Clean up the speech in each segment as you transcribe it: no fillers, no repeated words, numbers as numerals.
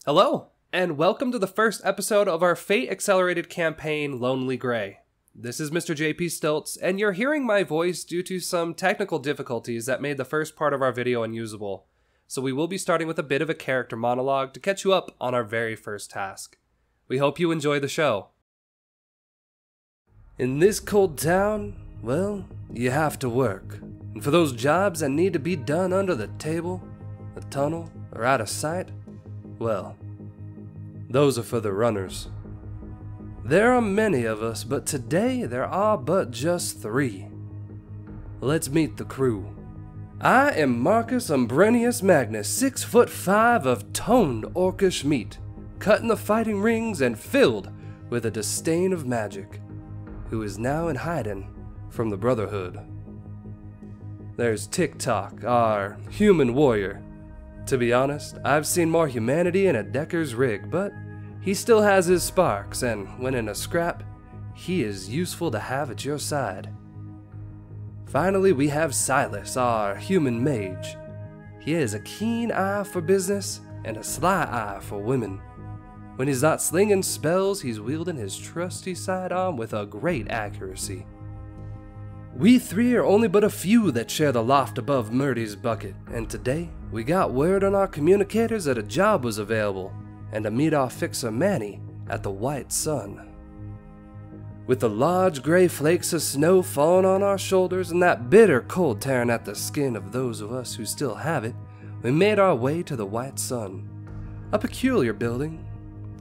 Hello, and welcome to the first episode of our Fate-accelerated campaign, Lonely Grey. This is MrJPStilts, and you're hearing my voice due to some technical difficulties that made the first part of our video unusable. So we will be starting with a bit of a character monologue to catch you up on our very first task. We hope you enjoy the show. In this cold town, well, you have to work. And for those jobs that need to be done under the table, the tunnel, or out of sight, well, those are for the runners. There are many of us, but today there are but just 3. Let's meet the crew. I am Marcus Umbrenius Magnus, 6'5" of toned orcish meat, cut in the fighting rings and filled with a disdain of magic, who is now in hiding from the Brotherhood. There's Qedhup, our human warrior. To be honest, I've seen more humanity in a Decker's rig, but he still has his sparks, and when in a scrap, he is useful to have at your side. Finally, we have Silas, our human mage. He has a keen eye for business and a sly eye for women. When he's not slinging spells, he's wielding his trusty sidearm with a great accuracy. We 3 are only but a few that share the loft above Murdy's bucket, and today we got word on our communicators that a job was available, and to meet our fixer Manny at the White Sun. With the large gray flakes of snow falling on our shoulders and that bitter cold tearing at the skin of those of us who still have it, we made our way to the White Sun. A peculiar building.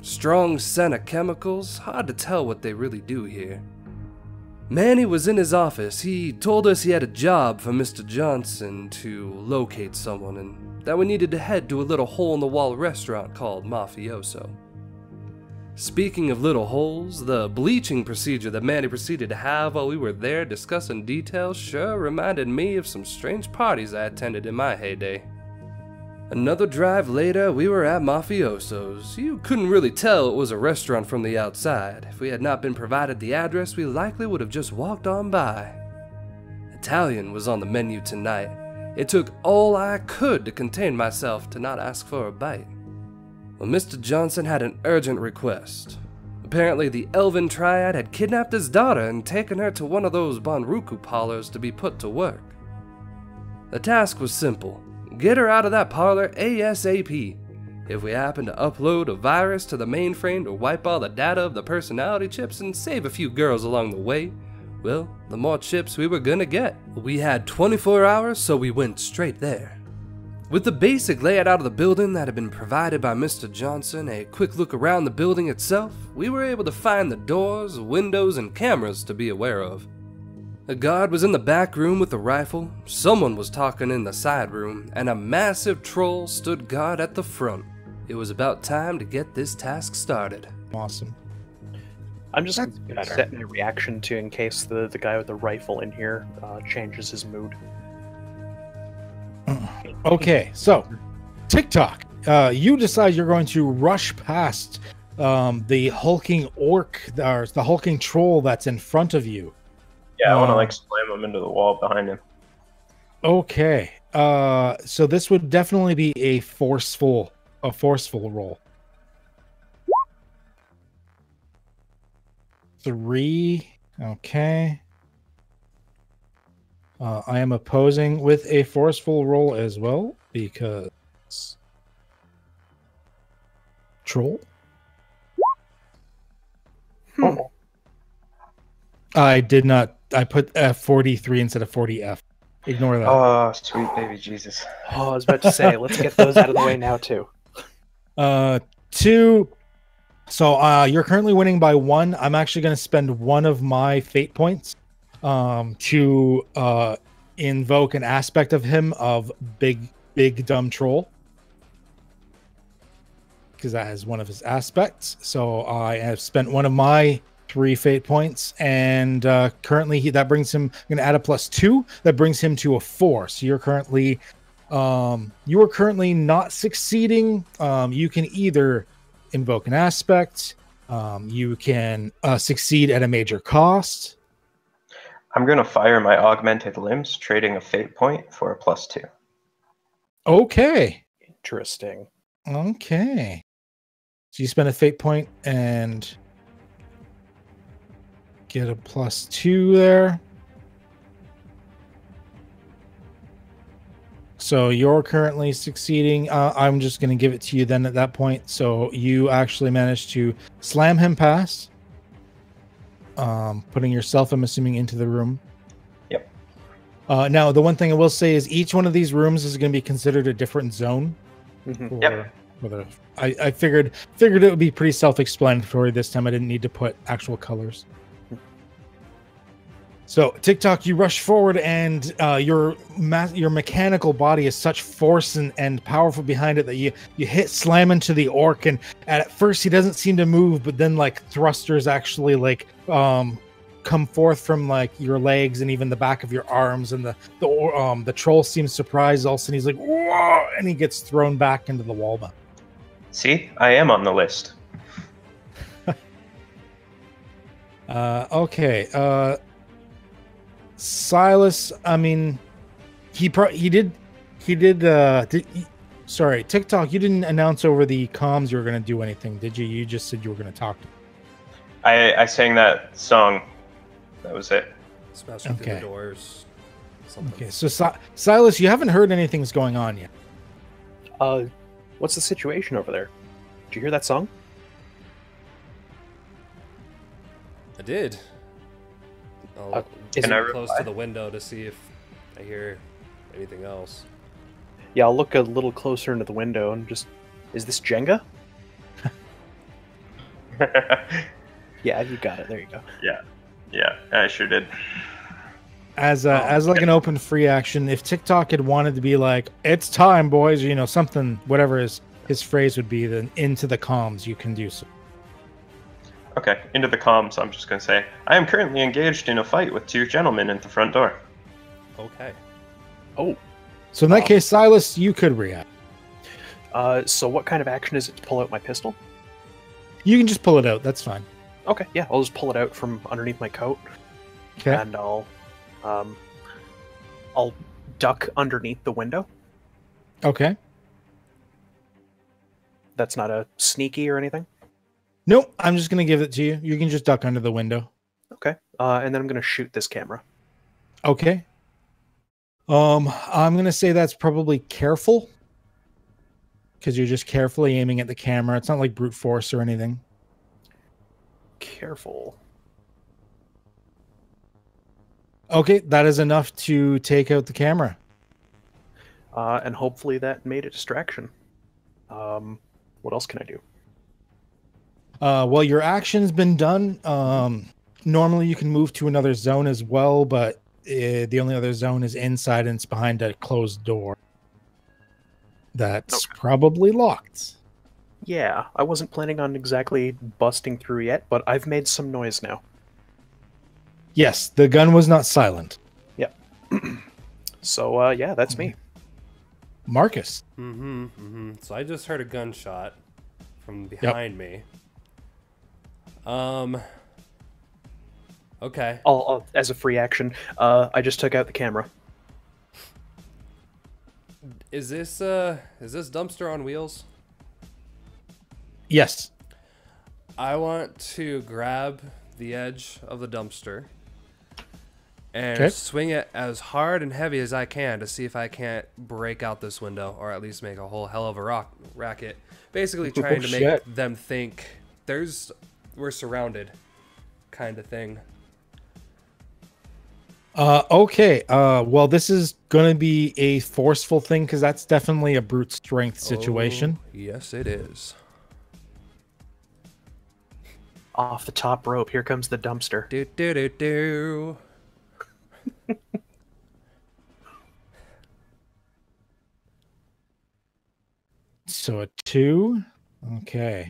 Strong scent of chemicals, hard to tell what they really do here. Manny was in his office. He told us he had a job for Mr. Johnson to locate someone and that we needed to head to a little hole-in-the-wall restaurant called Mafioso. Speaking of little holes, the bleaching procedure that Manny proceeded to have while we were there discussing details sure reminded me of some strange parties I attended in my heyday. Another drive later, we were at Mafioso's. You couldn't really tell it was a restaurant from the outside. If we had not been provided the address, we likely would have just walked on by. Italian was on the menu tonight. It took all I could to contain myself to not ask for a bite. Well, Mr. Johnson had an urgent request. Apparently, the Elven Triad had kidnapped his daughter and taken her to one of those Bonruku parlors to be put to work. The task was simple. Get her out of that parlor ASAP. If we happen to upload a virus to the mainframe to wipe all the data of the personality chips and save a few girls along the way, well, the more chips we were gonna get. We had 24 hours, so we went straight there. With the basic layout out of the building that had been provided by Mr. Johnson, a quick look around the building itself, we were able to find the doors, windows, and cameras to be aware of. A guard was in the back room with a rifle, someone was talking in the side room, and a massive troll stood guard at the front. It was about time to get this task started. Awesome. I'm just gonna set my reaction to in case the guy with the rifle in here changes his mood. Okay, so Qedhup, you decide you're going to rush past the hulking orc, or the hulking troll that's in front of you. Yeah, I want to like slam him into the wall behind him. Okay, so this would definitely be a forceful roll. 3. Okay. I am opposing with a forceful roll as well because troll. I did not. I put F43 instead of 40F. Ignore that. Oh, sweet baby Jesus. Oh, I was about to say, let's get those out of the way now too. 2. So you're currently winning by 1. I'm actually going to spend 1 of my fate points to invoke an aspect of him of big dumb troll, because that is one of his aspects. So I have spent 1 of my 3 fate points, and currently that brings him. I'm going to add a +2. That brings him to a 4. So you're currently you are currently not succeeding. You can either invoke an aspect. You can succeed at a major cost. I'm going to fire my augmented limbs, trading a fate point for a +2. Okay. Interesting. Okay. So you spend a fate point and get a +2 there. So you're currently succeeding. I'm just going to give it to you then at that point. So you actually managed to slam him past, putting yourself, I'm assuming, into the room. Yep. Now, the one thing I will say is each one of these rooms is going to be considered a different zone. Yep. I figured it would be pretty self-explanatory this time. I didn't need to put actual colors. So TikTok, you rush forward, and your mechanical body is such force and powerful behind it that you slam into the orc, and at first he doesn't seem to move, but then like thrusters actually like come forth from like your legs and even the back of your arms, and the troll seems surprised. All of a sudden he's like, whoa, and he gets thrown back into the wall mount. See, I am on the list. Okay. Silas, I mean, sorry, TikTok, you didn't announce over the comms you were going to do anything, did you? You just said you were going to talk to him. I sang that song. That was it. Smashing through the doors. Something. Okay, so Silas, you haven't heard anything's going on yet. What's the situation over there? Did you hear that song? I did. I'll Is get it close to the window to see if I hear anything else. Yeah, I'll look a little closer into the window and just... Is this Jenga? Yeah, you got it. There you go. Yeah, I sure did. As like an open free action, if TikTok had wanted to be like, it's time, boys, you know, something, whatever his phrase would be, then into the comms, you can do so. Okay, into the comms, I'm just going to say, I am currently engaged in a fight with 2 gentlemen at the front door. Okay. Oh. So in that case, Silas, you could react. So what kind of action is it to pull out my pistol? You can just pull it out. That's fine. Okay, yeah, I'll just pull it out from underneath my coat. Okay. And I'll duck underneath the window. Okay. That's not a sneaky or anything? Nope, I'm just going to give it to you. You can just duck under the window. Okay. And then I'm going to shoot this camera. Okay. I'm going to say that's probably careful, because you're just carefully aiming at the camera. It's not like brute force or anything. Careful. Okay, that is enough to take out the camera. And hopefully that made a distraction. What else can I do? Well, your action's been done. Normally you can move to another zone as well, but the only other zone is inside, and it's behind a closed door. That's probably locked. Yeah, I wasn't planning on exactly busting through yet, but I've made some noise now. Yes, the gun was not silent. Yep. So, yeah, that's me. Marcus. So I just heard a gunshot from behind me. Okay. I'll, as a free action, I just took out the camera. Is this dumpster on wheels? Yes. I want to grab the edge of the dumpster and swing it as hard and heavy as I can to see if I can't break out this window, or at least make a whole hell of a racket. Basically trying to make them think we're surrounded, kind of thing. Okay. Well, this is going to be a forceful thing, because that's definitely a brute strength situation. Oh, yes, it is. Off the top rope, here comes the dumpster. Do do do do. So a 2. Okay.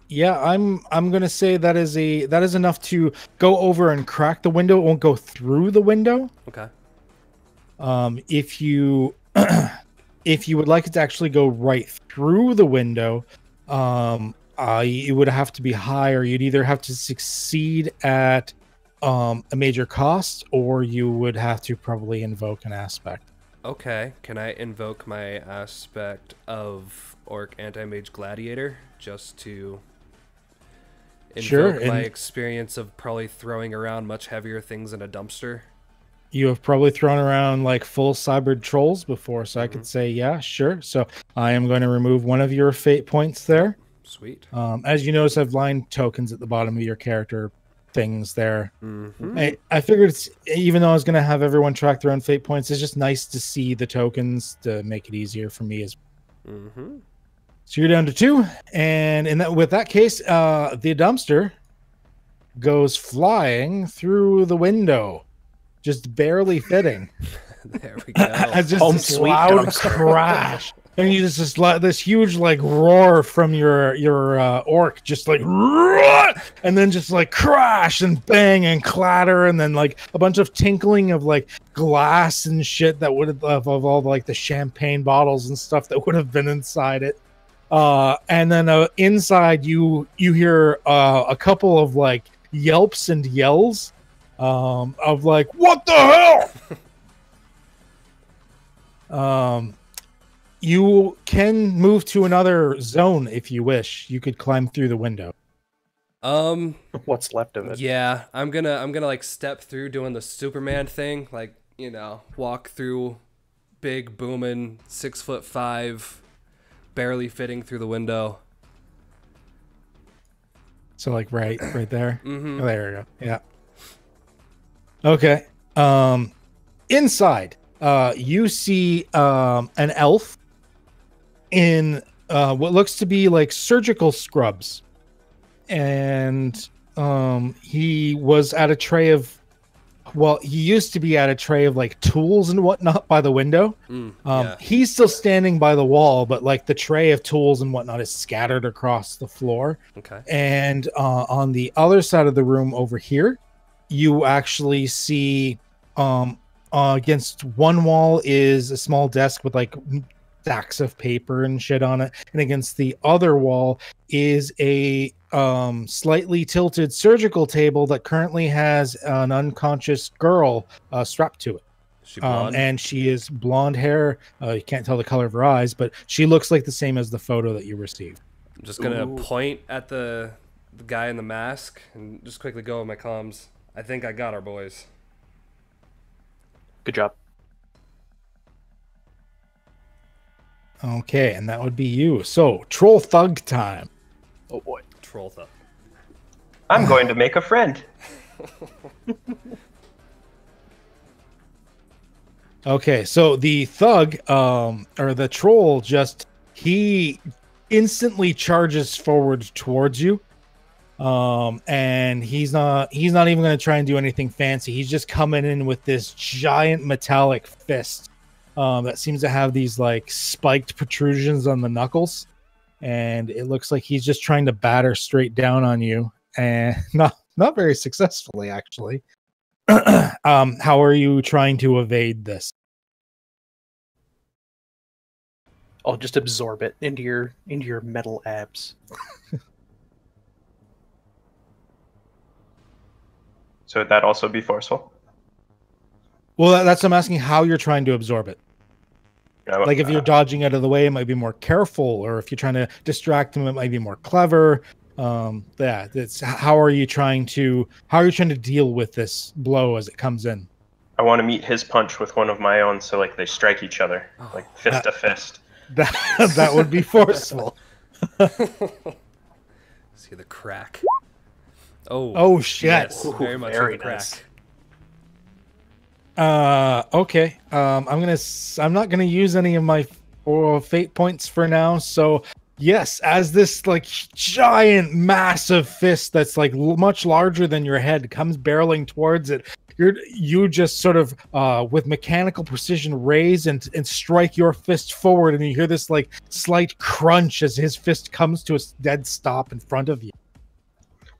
Yeah, I'm gonna say that is enough to go over and crack the window. It won't go through the window. Okay. If you if you would like it to actually go right through the window, it would have to be higher. You'd either have to succeed at a major cost, or you would have to probably invoke an aspect. Okay, can I invoke my aspect of Orc Anti-Mage Gladiator just to invoke my experience of probably throwing around much heavier things in a dumpster? You have probably thrown around like full cybered trolls before, so I could say, yeah, sure. So I am going to remove one of your fate points there. Sweet. As you notice, I've lined tokens at the bottom of your character things there. I figured even though I was going to have everyone track their own fate points, it's just nice to see the tokens to make it easier for me as well. So you're down to 2, and with that case, the dumpster goes flying through the window, just barely fitting. There we go. It's just this loud crash. And you just let this huge like roar from your orc, just like, and then just like crash and bang and clatter, and then like a bunch of tinkling of like glass and shit that would have of all like the champagne bottles and stuff that would have been inside it. And then inside you hear a couple of like yelps and yells of like, what the hell? You can move to another zone if you wish. You could climb through the window. What's left of it? Yeah, I'm gonna like step through doing the Superman thing, like, you know, walk through big booming 6'5", barely fitting through the window. So like right there. Oh, there we go. Yeah. Okay. Inside, you see an elf in what looks to be like surgical scrubs, and he was at a tray of, well, he used to be at a tray of like tools and whatnot by the window. He's still standing by the wall, but like the tray of tools and whatnot is scattered across the floor. Okay. And on the other side of the room over here, you actually see against one wall is a small desk with like stacks of paper and shit on it, and against the other wall is a slightly tilted surgical table that currently has an unconscious girl strapped to it. She blonde? And she is blonde hair. You can't tell the color of her eyes, but she looks like the same as the photo that you received. I'm just gonna point at the guy in the mask and just quickly go with my comms. I think I got our boys. Good job. Okay, and that would be you. So, troll thug time. Oh boy. Troll thug. I'm going to make a friend. Okay, so the thug, or the troll, he instantly charges forward towards you. And he's not even going to try and do anything fancy. He's just coming in with this giant metallic fist that seems to have these like spiked protrusions on the knuckles, and it looks like he's just trying to batter straight down on you, and not very successfully actually. How are you trying to evade this? I'll just absorb it into your metal abs. So would that also be forceful? Well, that's I'm asking how you're trying to absorb it. Like if you're dodging out of the way, it might be more careful, or if you're trying to distract him, it might be more clever. It's how are you trying to deal with this blow as it comes in? I want to meet his punch with one of my own, so like they strike each other, like fist to fist. That would be forceful. See the crack. Oh shit! Yes, very much very of a crack. nice. Okay. I'm not gonna use any of my fate points for now. So yes, as this like giant, massive fist that's like much larger than your head comes barreling towards it, you just sort of with mechanical precision raise and strike your fist forward, and you hear this like slight crunch as his fist comes to a dead stop in front of you.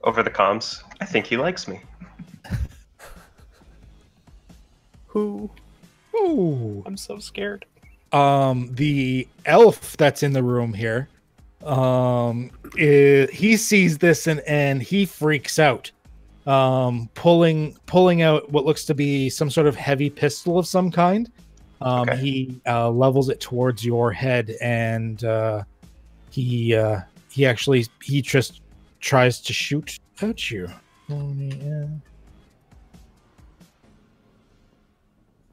Over the comms, I think he likes me. Who? Ooh. I'm so scared. The elf that's in the room here, he sees this and he freaks out. pulling out what looks to be some sort of heavy pistol of some kind. Okay. He levels it towards your head, and he just tries to shoot at you.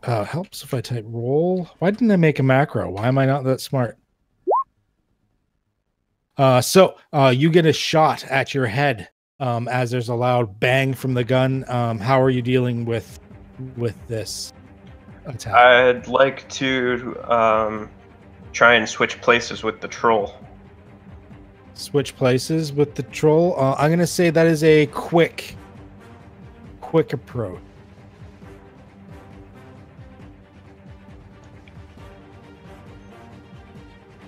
Helps if I type roll. Why didn't I make a macro? Why am I not that smart? So you get a shot at your head as there's a loud bang from the gun. How are you dealing with this attack? I'd like to try and switch places with the troll. Switch places with the troll. I'm gonna say that is a quick approach.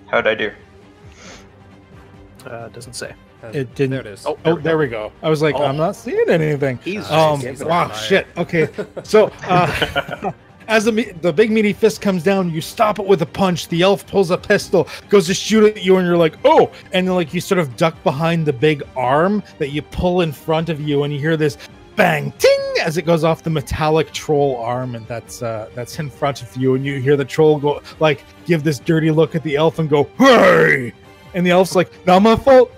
How'd I do? Doesn't say. It didn't. There it is. Oh, there we go. I was like, I'm not seeing anything. He's wow, shit. Okay, so as the big meaty fist comes down, you stop it with a punch. The elf pulls a pistol, goes to shoot at you, and you're like, oh! And then, like, you sort of duck behind the big arm that you pull in front of you, and you hear this bang, ting, as it goes off the metallic troll arm, and that's in front of you, and you hear the troll go, like, give this dirty look at the elf and go, hey! And the elf's like, not my fault.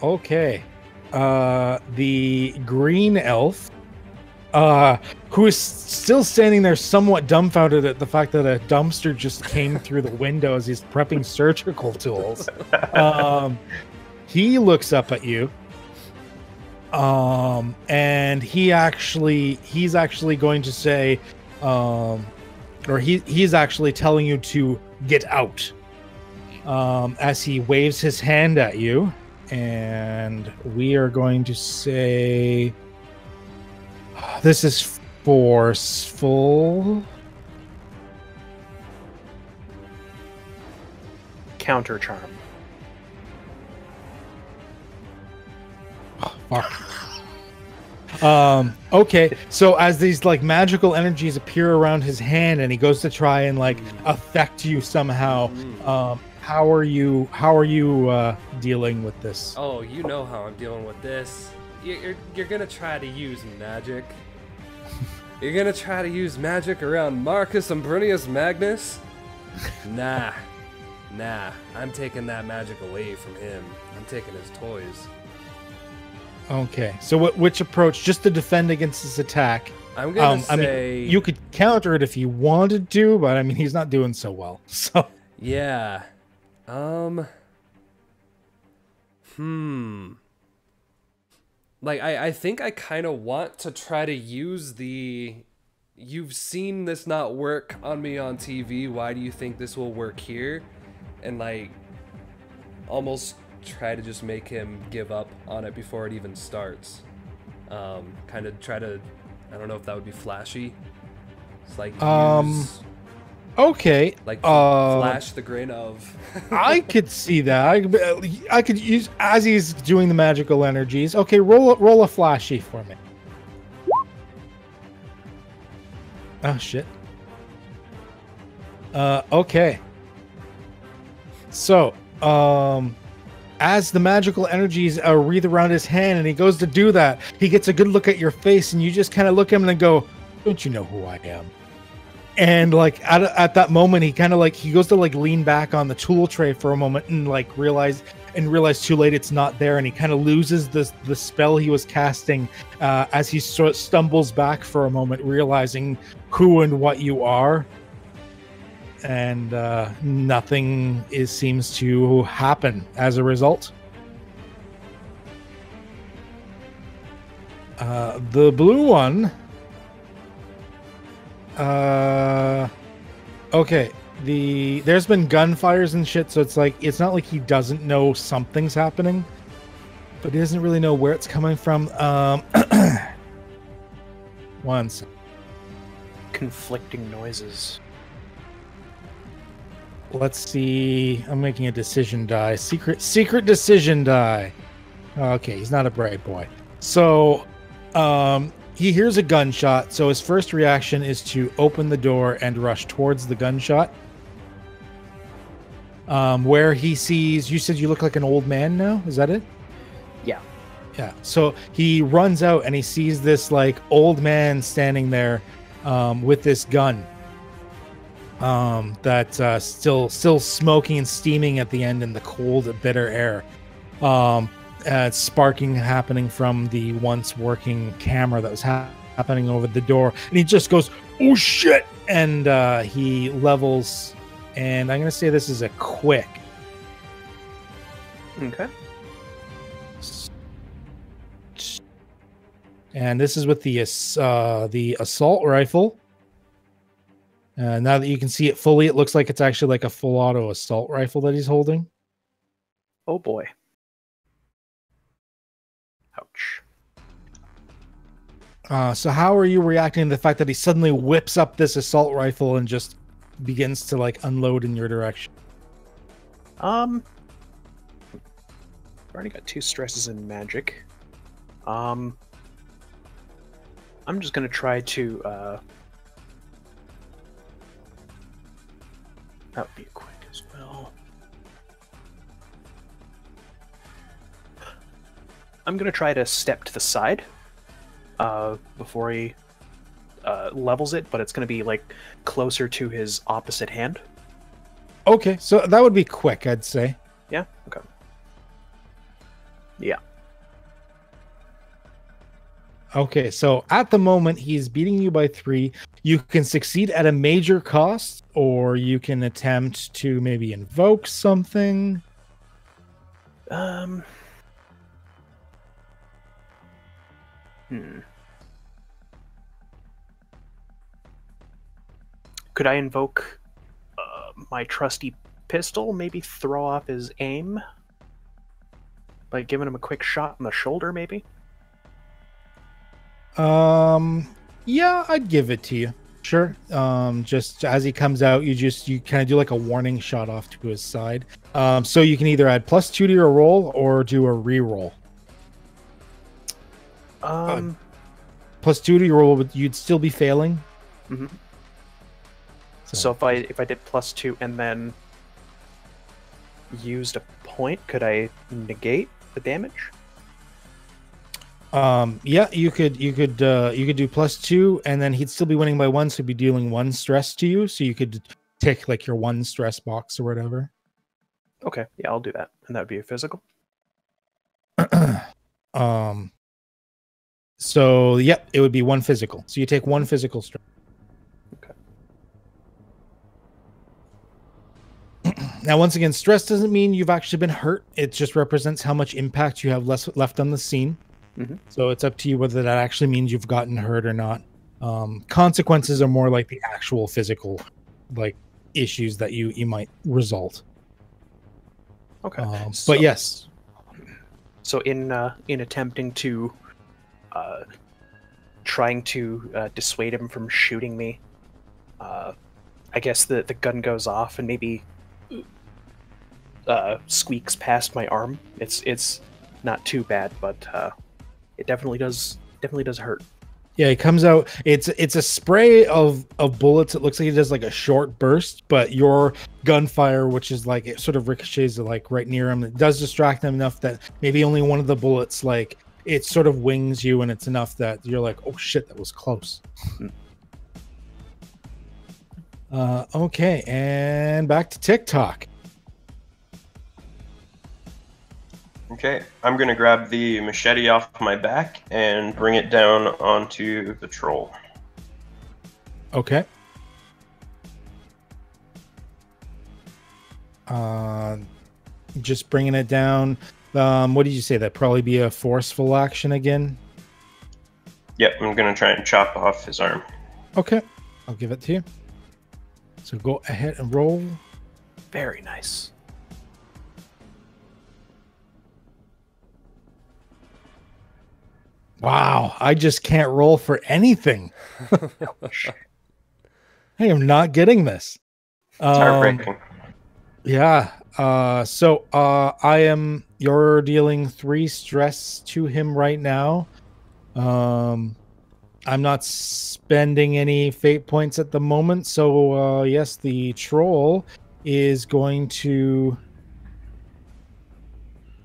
Okay. The green elf, who is still standing there somewhat dumbfounded at the fact that a dumpster just came through the window as he's prepping surgical tools. He looks up at you. And he's actually going to say, he's actually telling you to get out. As he waves his hand at you. And we are going to say this is forceful. Counter charm. Oh, fuck. Okay, so as these like magical energies appear around his hand and he goes to try and like affect you somehow, how are you dealing with this? Oh, you know how I'm dealing with this. You're gonna try to use magic. You're gonna try to use magic around Marcus Umbrinius Magnus? Nah. I'm taking that magic away from him. I'm taking his toys. Okay, so which approach? Just to defend against this attack. I'm gonna say... I mean, you could counter it if you wanted to, but I mean, he's not doing so well. So yeah. Like, I think I kind of want to try to use the... You've seen this not work on me on TV. Why do you think this will work here? And, like, almost try to just make him give up on it before it even starts. Kind of try to... I don't know if that would be flashy. It's like use... Okay. Like flash the grain of. I could see that. I could use as he's doing the magical energies. Okay, roll a flashy for me. Oh shit. Okay. So, as the magical energies wreath around his hand and he goes to do that, he gets a good look at your face and you just kind of look at him and go, "Don't you know who I am?" And like at that moment, he kind of like he goes to like lean back on the tool tray for a moment and like realize too late it's not there, and he kind of loses the spell he was casting as he sort of stumbles back for a moment, realizing who and what you are, and nothing seems to happen as a result. The blue one. Okay. There's been gunfires and shit, so it's like it's not like he doesn't know something's happening, but he doesn't really know where it's coming from. One second. Conflicting noises. Let's see. I'm making a decision die. Secret decision die. Okay, he's not a bright boy. So, he hears a gunshot, so his first reaction is to open the door and rush towards the gunshot. where he sees. You said you look like an old man now. Is that it? Yeah. Yeah. So he runs out and he sees this like old man standing there with this gun. That's still smoking and steaming at the end in the cold, bitter air. Sparking happening from the once working camera that was happening over the door, and he just goes, "Oh shit!" and he levels. And I'm gonna say this is a quick. Okay. And this is with the assault rifle. Now that you can see it fully, it looks like it's actually like a full auto assault rifle that he's holding. Oh boy. Ouch. So how are you reacting to the fact that he suddenly whips up this assault rifle and just begins to like unload in your direction? I've already got 2 stresses in magic. I'm just gonna try to that would be quick as well. I'm gonna try to step to the side before he levels it, but it's gonna be like closer to his opposite hand. Okay, so that would be quick, I'd say. Yeah. Okay. Yeah. Okay, so at the moment he's beating you by 3. You can succeed at a major cost, or you can attempt to maybe invoke something. Could I invoke my trusty pistol? Maybe throw off his aim by giving him a quick shot in the shoulder, maybe? Yeah, I'd give it to you. Sure. Just as he comes out, you kind of do like a warning shot off to his side. So you can either add +2 to your roll or do a re-roll. +2 to your roll, but you'd still be failing. Mm-hmm. So if I did +2 and then used a point, could I negate the damage? Yeah, you could do +2, and then he'd still be winning by 1, so he'd be dealing 1 stress to you. So you could tick like your 1 stress box or whatever. Okay, yeah, I'll do that, and that would be a physical. So yep, it would be 1 physical. So you take 1 physical stress. Okay. Now, once again, stress doesn't mean you've actually been hurt. It just represents how much impact you have left on the scene. Mm-hmm. So it's up to you whether that actually means you've gotten hurt or not. Consequences are more like the actual physical, like issues that you might result. Okay. But yes. So in attempting to trying to dissuade him from shooting me, I guess the gun goes off and maybe squeaks past my arm. It's not too bad, but it definitely does hurt. Yeah, it comes out. It's a spray of bullets. It looks like it does like a short burst, but your gunfire, which is like it sort of ricochets like right near him, it does distract them enough that maybe only one of the bullets like it sort of wings you, and it's enough that you're like, oh shit, that was close. Okay, and back to TikTok. Okay, I'm gonna grab the machete off my back and bring it down onto the troll. Okay. Just bringing it down. What did you say? That'd probably be a forceful action again? Yep, I'm gonna try and chop off his arm. Okay, I'll give it to you. So go ahead and roll. Very nice. Wow, I just can't roll for anything. I am not getting this. It's heartbreaking. Yeah. You're dealing 3 stress to him right now. I'm not spending any fate points at the moment. So yes, the troll is going to.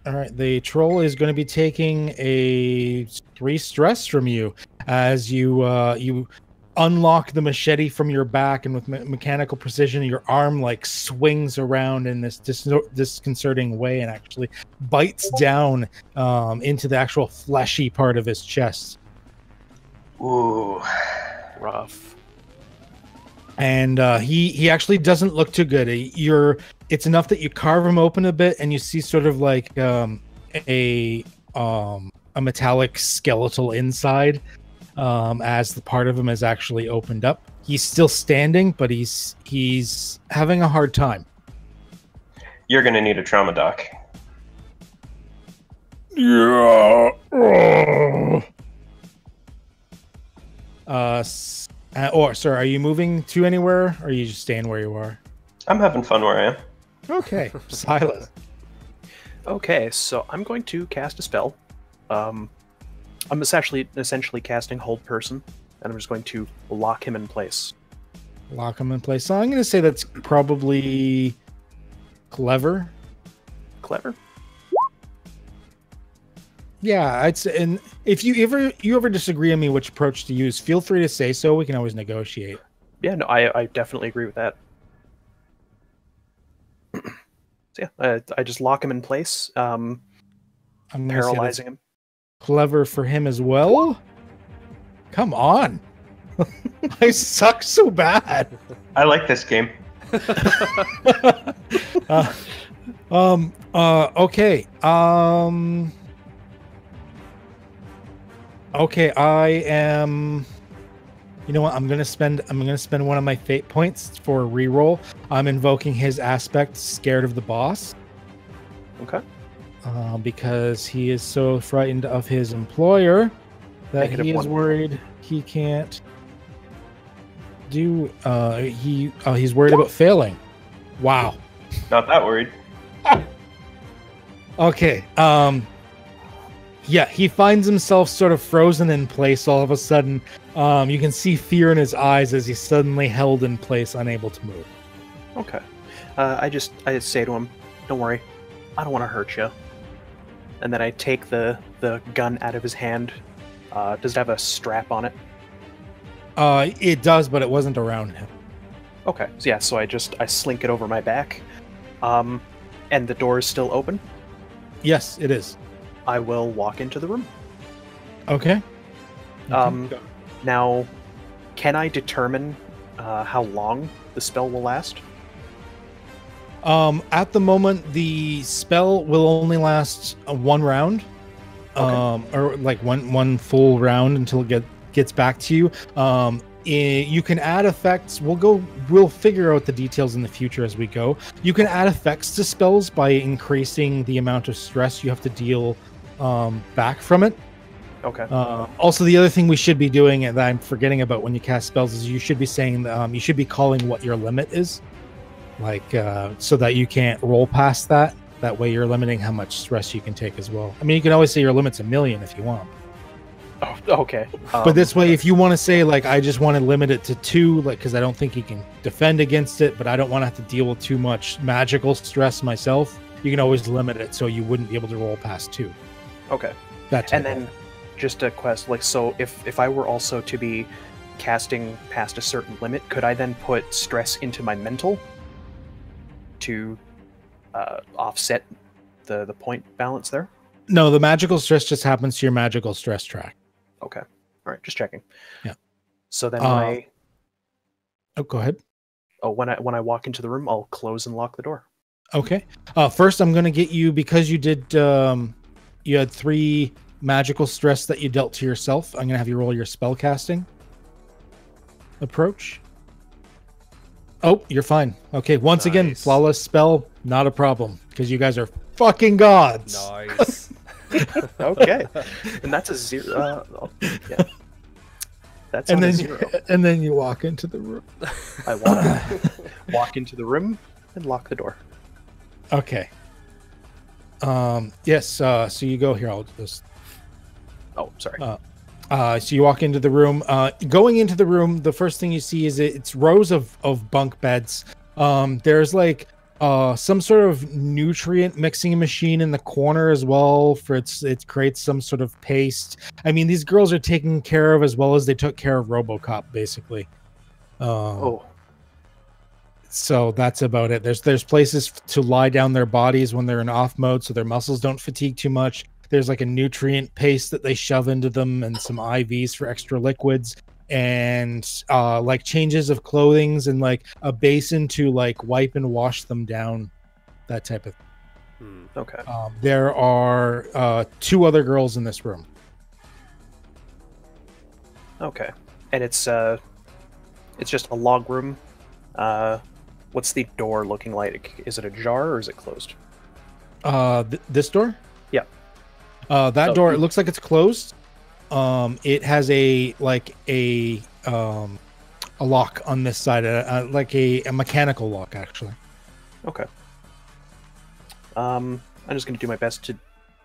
All right, the troll is going to be taking a 3 stress from you as you unlock the machete from your back, and with mechanical precision, your arm like swings around in this disconcerting way and actually bites down into the actual fleshy part of his chest. Ooh, Rough. And he actually doesn't look too good. It's enough that you carve him open a bit, and you see sort of like a metallic skeletal inside, as the part of him is actually opened up. He's still standing, but he's having a hard time. you're gonna need a trauma doc. Yeah. Sir, are you moving to anywhere, or are you just staying where you are? I'm having fun where I am. Okay, Silas. Okay, so I'm going to cast a spell. I'm essentially casting Hold Person, and I'm just going to lock him in place. Lock him in place. So I'm going to say that's probably clever. Clever. Yeah, I'd say. And if you ever disagree on me which approach to use, feel free to say so. We can always negotiate. Yeah, no, I definitely agree with that. So yeah, I just lock him in place, I'm gonna say that's paralyzing him. clever for him as well. Come on. I suck so bad. I like this game. Okay. Okay, I am. You know what? I'm gonna spend one of my fate points for a reroll. I'm invoking his aspect, scared of the boss, Okay. because he is so frightened of his employer that he is -1. worried he can't do. He's worried about failing. Wow. Not that worried. Okay. Yeah, he finds himself sort of frozen in place all of a sudden. You can see fear in his eyes as he's suddenly held in place, unable to move. Okay. I just say to him, "Don't worry, I don't want to hurt you." And then I take the gun out of his hand. Does it have a strap on it? It does, but it wasn't around him. Okay. So yeah, so I slink it over my back. And the door is still open. Yes, it is. I will walk into the room. Okay. Now, can I determine how long the spell will last? At the moment, the spell will only last one round, or like one full round until it gets back to you. You can add effects. We'll figure out the details in the future as we go. You can add effects to spells by increasing the amount of stress you have to deal back from it. Okay. Also, the other thing we should be doing, and that I'm forgetting about when you cast spells, is you should be saying you should be calling what your limit is, like so that you can't roll past that. That way, you're limiting how much stress you can take as well. I mean, you can always say your limit's 1 million if you want. Oh, okay. But this way, if you want to say like I just want to limit it to 2, like because I don't think he can defend against it, but I don't want to have to deal with too much magical stress myself, you can always limit it so you wouldn't be able to roll past 2. Okay. That's And then just a quest, like, so if I were also to be casting past a certain limit, could I then put stress into my mental to offset the point balance there? No, the magical stress just happens to your magical stress track. Okay. All right, just checking. Yeah. So then Oh, go ahead. when I walk into the room, I'll close and lock the door. Okay. First, I'm going to get you, because you did you had 3 magical stress that you dealt to yourself. I'm going to have you roll your spell casting approach. Oh, you're fine. Okay, once again, Nice. flawless spell, not a problem, because you guys are fucking gods. Nice. Okay. And that's a 0. Yeah. That's And on a then 0. and then you walk into the room. I walk into the room and lock the door. Okay. Yes, so you go here. I'll just Oh, sorry. so you walk into the room. Going into the room, the first thing you see is it's rows of bunk beds. There's like some sort of nutrient mixing machine in the corner as well. It creates some sort of paste. I mean, these girls are taken care of as well as they took care of RoboCop, basically. Oh, So that's about it. There's places to lie down their bodies when they're in off mode, so their muscles don't fatigue too much. There's like a nutrient paste that they shove into them, and some IVs for extra liquids, and like changes of clothings, and like a basin to like wipe and wash them down, that type of. okay. There are 2 other girls in this room. Okay. And it's just a log room. What's the door looking like? Is it ajar or is it closed? This door? Yeah. That door, it looks like it's closed. It has a lock on this side, like a mechanical lock, actually. Okay. I'm just going to do my best to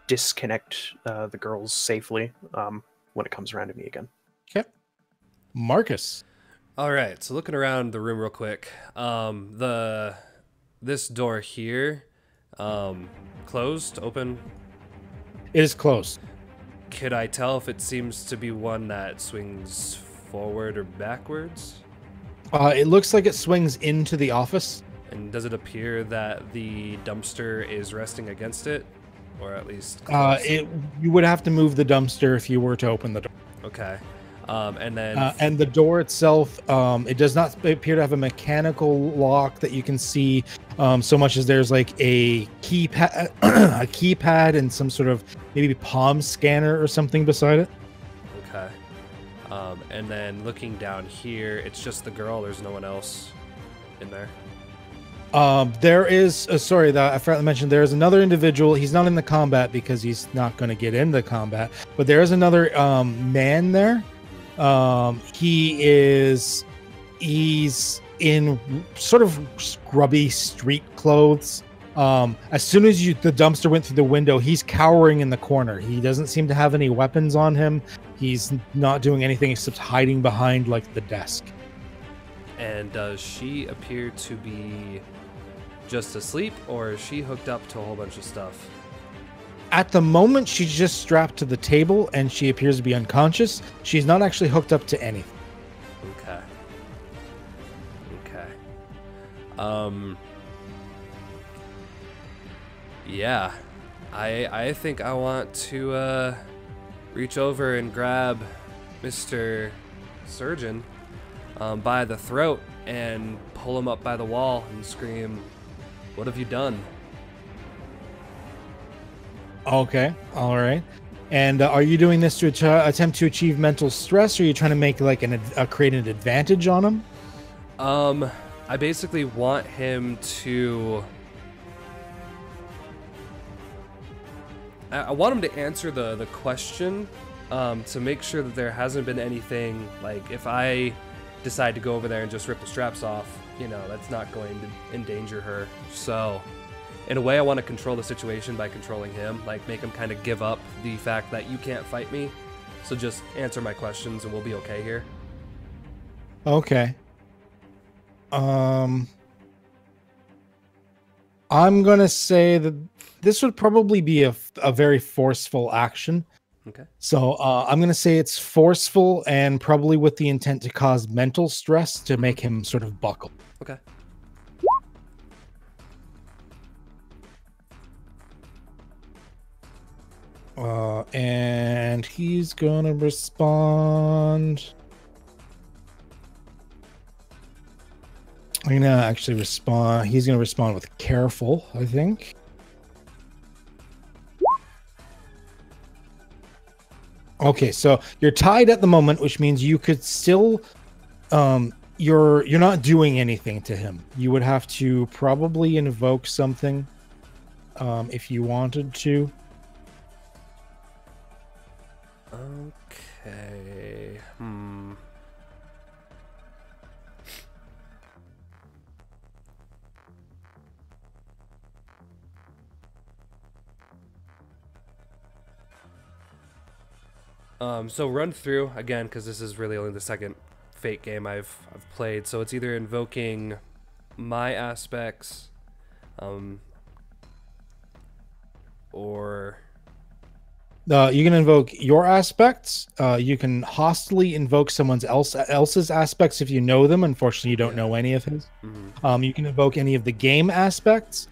disconnect the girls safely when it comes around to me again. Okay. Marcus. All right, so looking around the room real quick, this door here, closed, open. It is closed. Could I tell if it seems to be one that swings forward or backwards? It looks like it swings into the office. And does it appear that the dumpster is resting against it, or at least close? You would have to move the dumpster if you were to open the door. Okay. And then and the door itself, it does not appear to have a mechanical lock that you can see, so much as there's like a keypad, a keypad, and some sort of maybe palm scanner or something beside it. Okay. And then looking down here, it's just the girl. There's no one else in there. There is, sorry, I forgot to mention, there is another individual. He's not in the combat because he's not going to get into combat, but there is another man there. He's in sort of scrubby street clothes. As soon as the dumpster went through the window, he's cowering in the corner. He doesn't seem to have any weapons on him. He's not doing anything except hiding behind like the desk. And does she appear to be just asleep, or is she hooked up to a whole bunch of stuff? At the moment, she's just strapped to the table, and she appears to be unconscious. She's not actually hooked up to anything. Okay. Okay. Yeah. I think I want to reach over and grab Mr. Surgeon by the throat and pull him up by the wall and scream, "What have you done?" Okay, all right. And are you doing this to attempt to achieve mental stress, or are you trying to make like create an advantage on him? I basically want him to. I want him to answer the question to make sure that there hasn't been anything, like if I decide to go over there and just rip the straps off, that's not going to endanger her. So in a way, I want to control the situation by controlling him, like make him kind of give up the fact that you can't fight me. So just answer my questions and we'll be okay here. Okay. I'm going to say that this would probably be a very forceful action. Okay. So I'm going to say it's forceful and probably with the intent to cause mental stress to make him sort of buckle. Okay. And he's going to respond. I'm going to actually respond. He's going to respond with careful, I think. Okay, so you're tied at the moment, which means you could still you're not doing anything to him. You would have to probably invoke something if you wanted to. Okay. So run through again, because this is really only the second Fate game I've played. So it's either invoking my aspects, or You can invoke your aspects. You can hostily invoke someone else's aspects if you know them. Unfortunately, you don't know any of his. You can invoke any of the game aspects.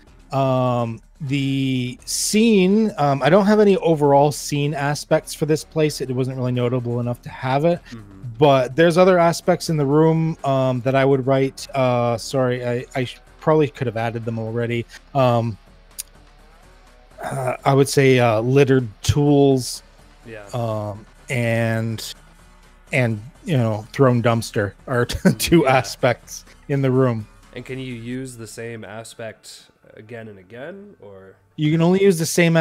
The scene, I don't have any overall scene aspects for this place. It wasn't really notable enough to have it. But there's other aspects in the room that I would write. Sorry, I probably could have added them already. I would say littered tools, and thrown dumpster are two aspects in the room. And can you use the same aspect again and again, or you can only use the same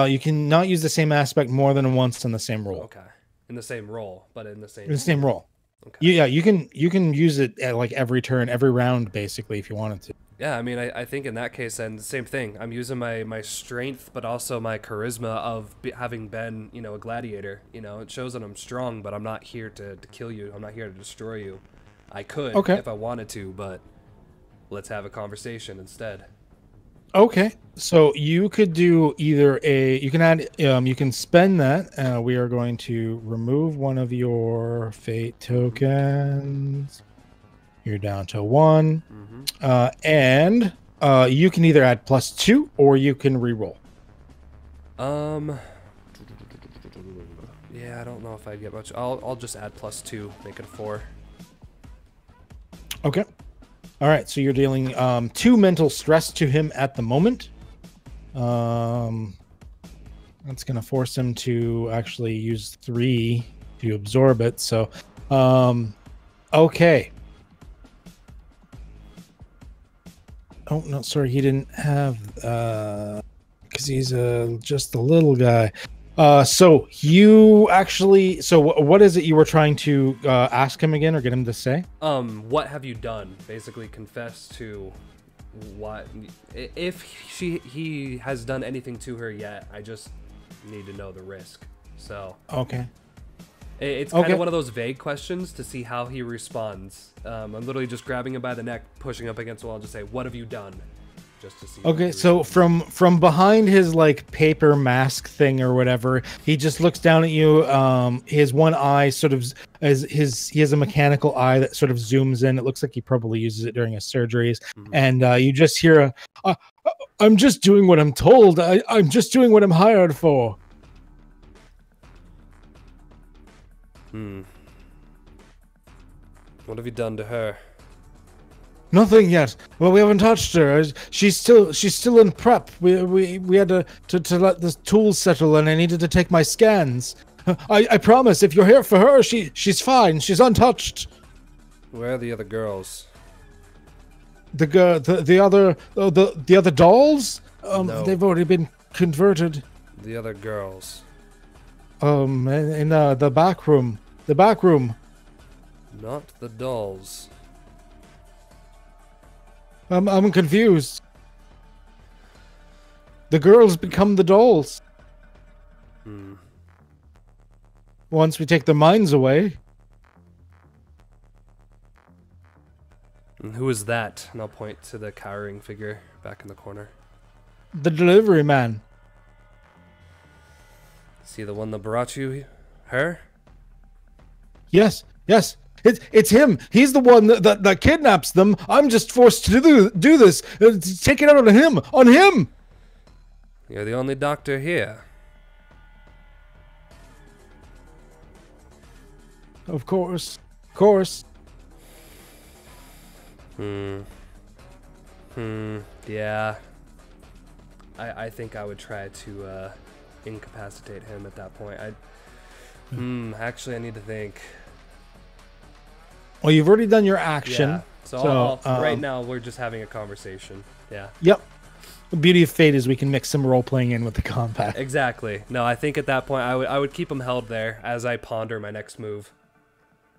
you can not use the same aspect more than once in the same roll. Okay, in the same roll, but in the same roll. Okay. Yeah, you can use it at like every turn, every round, basically, if you wanted to. Yeah, I mean, I think in that case, then, same thing. I'm using my strength, but also my charisma of having been, a gladiator. It shows that I'm strong, but I'm not here to kill you. I'm not here to destroy you. I could if I wanted to, but let's have a conversation instead. Okay, so you could do either you can spend that. We are going to remove one of your fate tokens. You're down to 1. And you can either add +2 or you can reroll. Yeah, I don't know if I'd get much. I'll just add +2, make it a 4. Okay. All right, so you're dealing 2 mental stress to him at the moment. That's going to force him to actually use 3 to absorb it. So, okay. Oh, no, sorry, he didn't have, because he's just a little guy. So you actually, what is it you were trying to ask him again or get him to say? What have you done? Basically confess to what, if he has done anything to her yet. I just need to know the risk. So. Okay. It's kind of one of those vague questions to see how he responds. I'm literally just grabbing him by the neck, pushing up against the wall, and just say, "What have you done?" Just to see. Okay, so from behind his like paper mask thing or whatever, he just looks down at you. His one eye sort of he has a mechanical eye that sort of zooms in. It looks like he probably uses it during his surgeries, and you just hear "I'm just doing what I'm told. I'm just doing what I'm hired for." What have you done to her? Nothing yet. Well, we haven't touched her. She's still in prep. We had to let the tools settle, and I needed to take my scans. I promise, if you're here for her, she's fine. She's untouched. Where are the other girls? The other dolls? No. They've already been converted. The other girls. In the back room. The back room. Not the dolls. I'm confused. The girls become the dolls. Once we take their minds away. And who is that? And I'll point to the cowering figure back in the corner. The delivery man. See the one that brought you her? Yes. It's him. He's the one that kidnaps them. I'm just forced to do this. Take it out on him. On him. You're the only doctor here. Of course. Yeah. I think I would try to incapacitate him at that point. Actually, I need to think. Well, you've already done your action. Yeah. So right now, we're just having a conversation. Yeah. Yep. The beauty of Fate is we can mix some role-playing in with the combat. Exactly. No, I think at that point, I would keep him held there as I ponder my next move.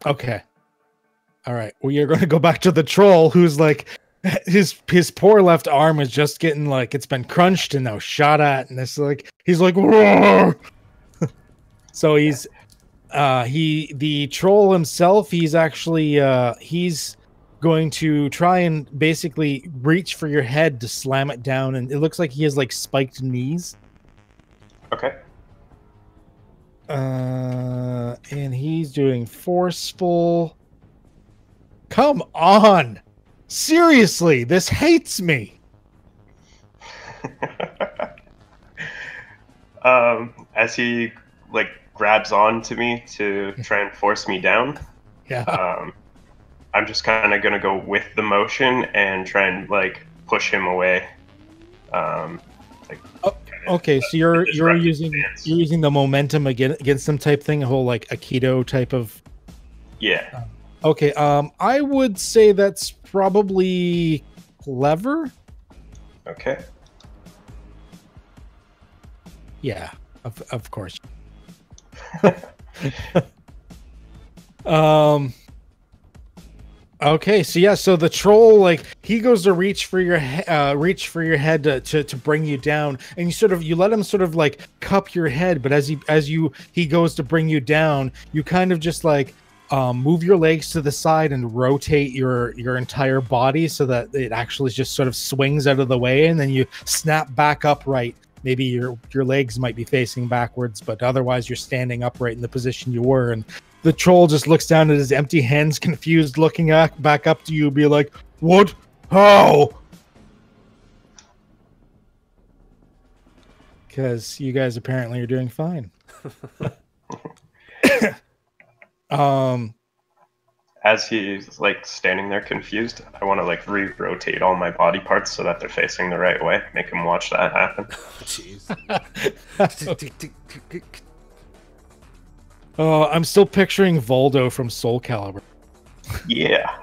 Okay. All right. We are going to go back to the troll who's like, his poor left arm is just getting like, it's been crunched and now shot at. And it's like, he's like, roar! So he's, the troll himself, he's actually, he's going to try and basically reach for your head to slam it down, and it looks like he has like spiked knees. Okay. And he's doing forceful. Come on! Seriously, this hates me. As he like grabs on to me to try and force me down, Yeah. I'm just kind of gonna go with the motion and try and like push him away. Okay, so you're disruptive using stance. you're using the momentum against them type thing, a whole like Aikido type of. Yeah. Okay, I would say that's probably clever. Okay. Yeah, of course. Okay, so yeah, so the troll, like, he goes to reach for your head to bring you down, and you let him sort of like cup your head, but as he goes to bring you down, you kind of just like move your legs to the side and rotate your entire body so that it actually just sort of swings out of the way, and then you snap back upright. Maybe your legs might be facing backwards, but otherwise you're standing upright in the position you were. And the troll just looks down at his empty hands, confused, looking back up to you, be like, "What? How?" Because you guys apparently are doing fine. As he's like standing there confused, I want to like re-rotate all my body parts so that they're facing the right way. Make him watch that happen. Jeez. I'm still picturing Voldo from Soul Calibur. Yeah.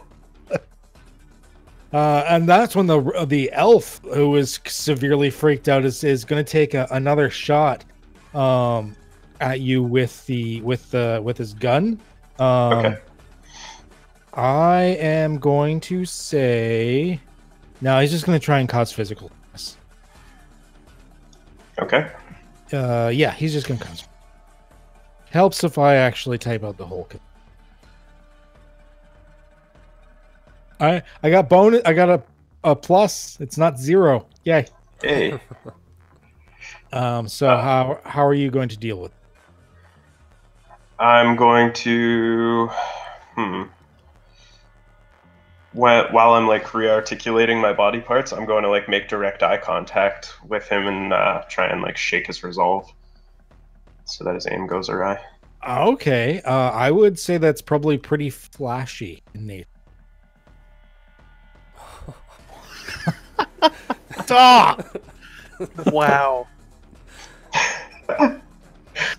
And that's when the elf, who is severely freaked out, is going to take another shot at you with his gun. Okay. I am going to say, no, he's just going to try and cause physical. Okay. Yeah, he's just going to cause. Helps if I actually type out the whole. I got bonus. I got a plus. It's not 0. Yay. Hey. So how are you going to deal with it? I'm going to. While I'm like re-articulating my body parts, I'm going to like make direct eye contact with him and try and like shake his resolve, so that his aim goes awry. Okay, I would say that's probably pretty flashy in nature. Stop! Wow.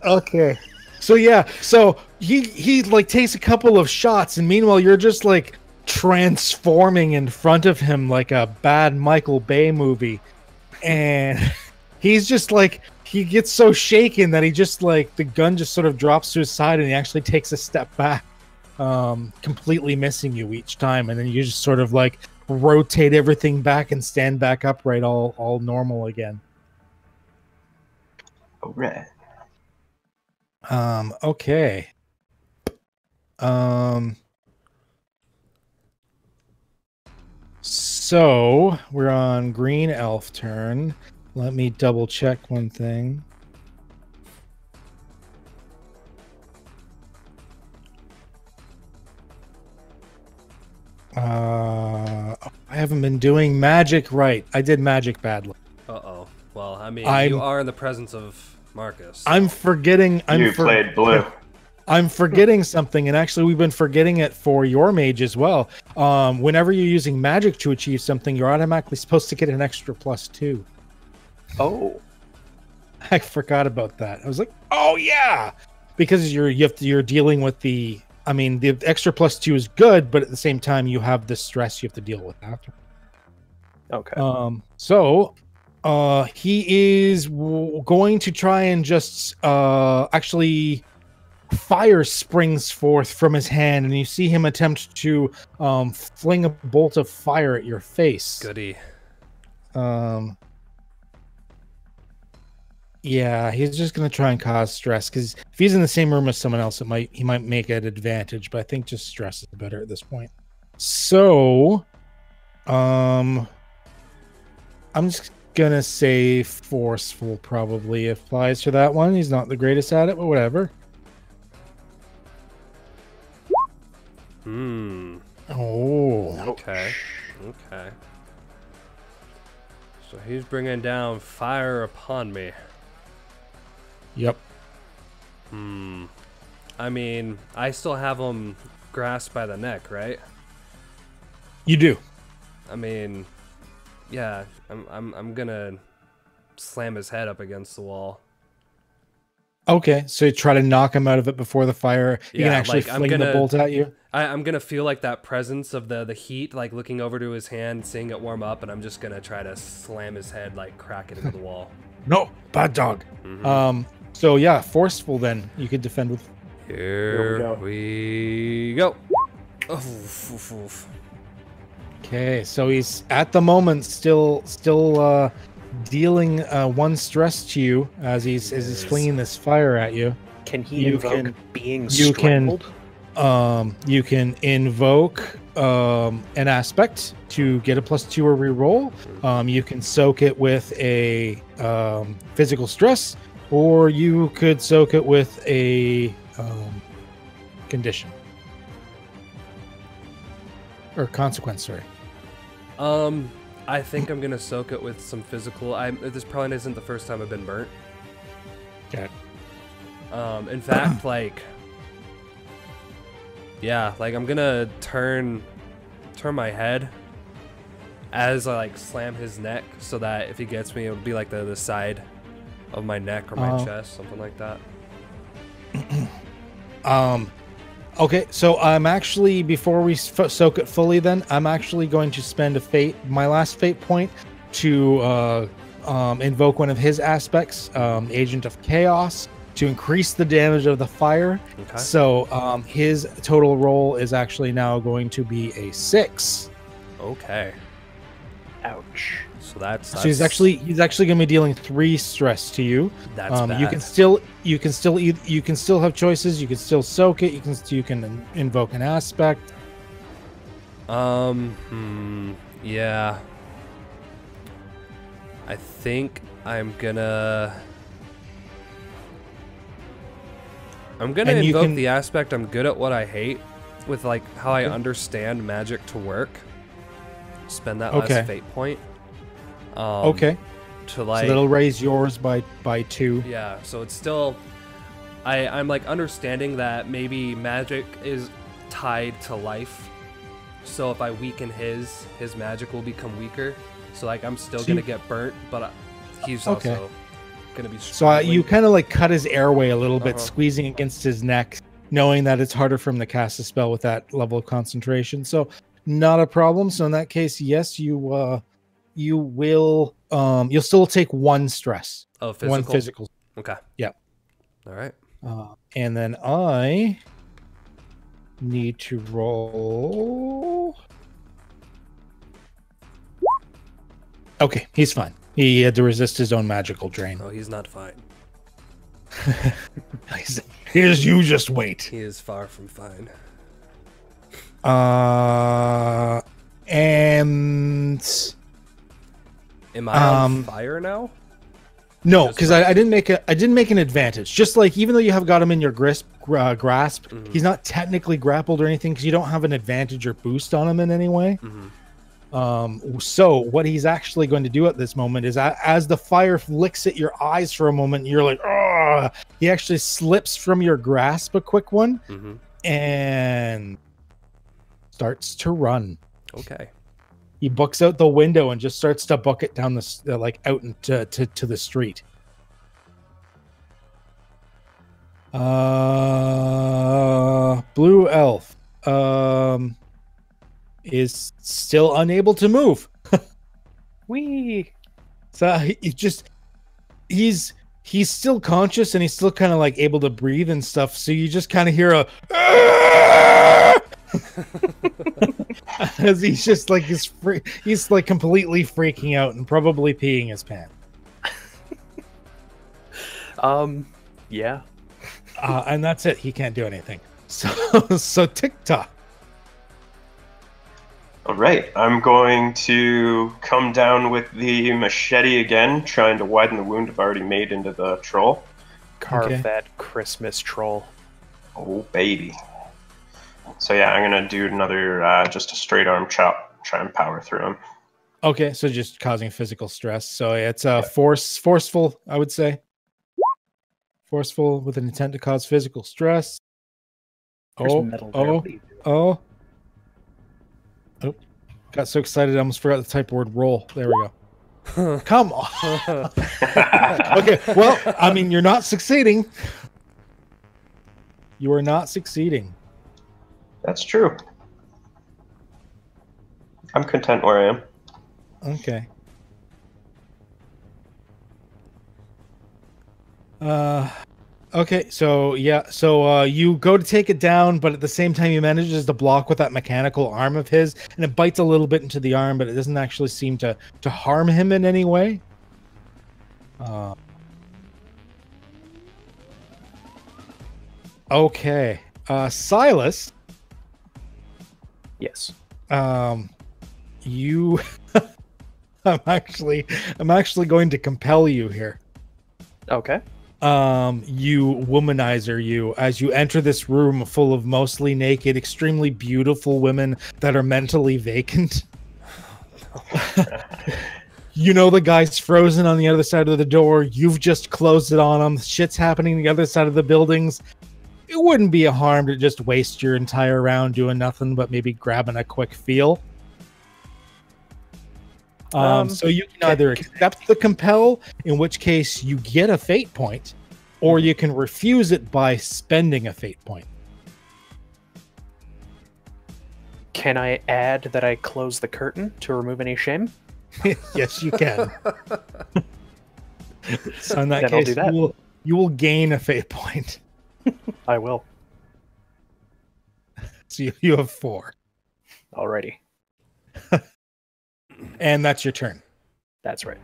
Okay. So yeah, so he like takes a couple of shots, and meanwhile you're just like transforming in front of him like a bad Michael Bay movie, and he's just like, he gets so shaken that he just like, the gun just sort of drops to his side, and he actually takes a step back, completely missing you each time, and then you just sort of like rotate everything back and stand back upright, all normal again. All right. Okay. So we're on green elf turn. Let me double check one thing. I haven't been doing magic right. I did magic badly. Uh-oh. Well, I mean, I'm- you are in the presence of Marcus. I'm forgetting. You played blue. I'm forgetting something, and actually we've been forgetting it for your mage as well. Whenever you're using magic to achieve something, you're automatically supposed to get an extra +2. Oh. I forgot about that. I was like, oh yeah, because you're dealing with the. I mean, the extra +2 is good, but at the same time, you have the stress you have to deal with after. Okay. So he is going to try and just actually. Fire springs forth from his hand, and you see him attempt to fling a bolt of fire at your face. Goody. Yeah, he's just gonna try and cause stress, because if he's in the same room as someone else, he might make it advantage. But I think just stress is better at this point. So, I'm just gonna say forceful probably applies to that one. He's not the greatest at it, but whatever. Oh. Okay. Okay. So he's bringing down fire upon me. Yep. I mean, I still have him grasped by the neck, right? You do. I mean, yeah, I'm gonna slam his head up against the wall. Okay, so you try to knock him out of it before the fire. You can actually like, fling the bolt at you. I'm gonna feel like that presence of the heat, like looking over to his hand, seeing it warm up, and I'm just gonna try to slam his head, like crack it into the wall. No, bad dog. So yeah, forceful. Then you could defend with. Here we go. Oof, oof, oof. Okay, so he's at the moment still dealing one stress to you as he's flinging this fire at you. Can he invoke being you strangled? You can invoke an aspect to get a +2 or reroll. You can soak it with a physical stress, or you could soak it with a condition or consequence. Sorry. I think I'm gonna soak it with some physical. This probably isn't the first time I've been burnt. Okay. In fact, like, yeah, like I'm gonna turn my head as I like slam his neck, so that if he gets me, it would be like the side of my neck or my chest, something like that. Okay, so I'm actually, before we soak it fully, then I'm actually going to spend my last fate point to invoke one of his aspects, Agent of Chaos, to increase the damage of the fire. Okay. So his total roll is actually now going to be a 6. Okay. Ouch. So that's so he's actually going to be dealing 3 stress to you. That's bad. You can still have choices. You can still soak it. You can invoke an aspect. Yeah. I think I'm gonna invoke the aspect. I'm good at what I hate, with like how I understand magic to work. Spend that last fate point. Okay. To like, so that'll raise yours by 2. Yeah. So it's still, I'm like understanding that maybe magic is tied to life. So if I weaken his magic will become weaker. So like I'm still gonna get burnt, but he's also gonna be struggling. So you kind of like cut his airway a little bit, squeezing against his neck, knowing that it's harder for him to cast a spell with that level of concentration. So not a problem. So in that case, yes, you will you'll still take 1 stress. Oh, physical? 1 physical. Okay. Yeah. All right. And then I need to roll. Okay, he's fine. He had to resist his own magical drain. Oh, he's not fine. Here's you just wait. He is far from fine. And am I on fire now? No, because I didn't make an advantage. Just like, even though you have got him in your grasp, he's not technically grappled or anything, because you don't have an advantage or boost on him in any way. So what he's actually going to do at this moment is, as the fire licks at your eyes for a moment, you're like, "Ugh!" He actually slips from your grasp a quick one, and starts to run. Okay. He books out the window and just starts to book it down the out into to the street. Blue elf is still unable to move. Wee. So he's still conscious, and he's still kind of like able to breathe and stuff. So you just kind of hear a as he's just like he's like completely freaking out and probably peeing his pants. Yeah. And that's it. He can't do anything. So TikTok. All right, I'm going to come down with the machete again, trying to widen the wound I've already made into the troll. Carve that Christmas troll. Oh, baby. So yeah, I'm going to do another, just a straight arm chop, try and power through him. Okay, so just causing physical stress. So it's forceful, I would say. Forceful with an intent to cause physical stress. Oh. Got so excited I almost forgot to type word roll. There we go. Come on. Okay, well, I mean, you're not succeeding. You are not succeeding. That's true. I'm content where I am. Okay. Okay, so yeah, so you go to take it down, but at the same time he manages to block with that mechanical arm of his, and it bites a little bit into the arm, but it doesn't actually seem to harm him in any way. Okay, Silas. Yes. You. I'm actually going to compel you here. Okay. You womanizer, you, as you enter this room full of mostly naked, extremely beautiful women that are mentally vacant. You know the guy's frozen on the other side of the door. You've just closed it on him. Shit's happening on the other side of the buildings. It wouldn't be a harm to just waste your entire round doing nothing but maybe grabbing a quick feel. So you can either accept the compel, in which case you get a fate point, or you can refuse it by spending a fate point. Can I add that I close the curtain to remove any shame? Yes, you can. So in that Then case, I'll do that. You will gain a fate point. I will. So you have 4. Alrighty. And that's your turn. That's right.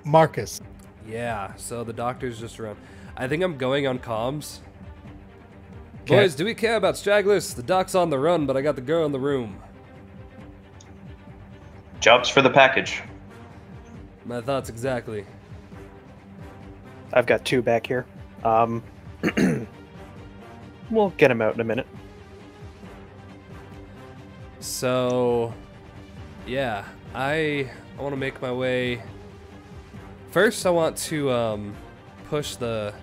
Marcus. Yeah, so the doctor's just around. I think I'm going on comms. Okay. Boys, do we care about stragglers? The doc's on the run, but I got the girl in the room. Jobs for the package. My thoughts exactly. I've got 2 back here. We'll get him out in a minute. So, yeah, I want to make my way. First, I want to push the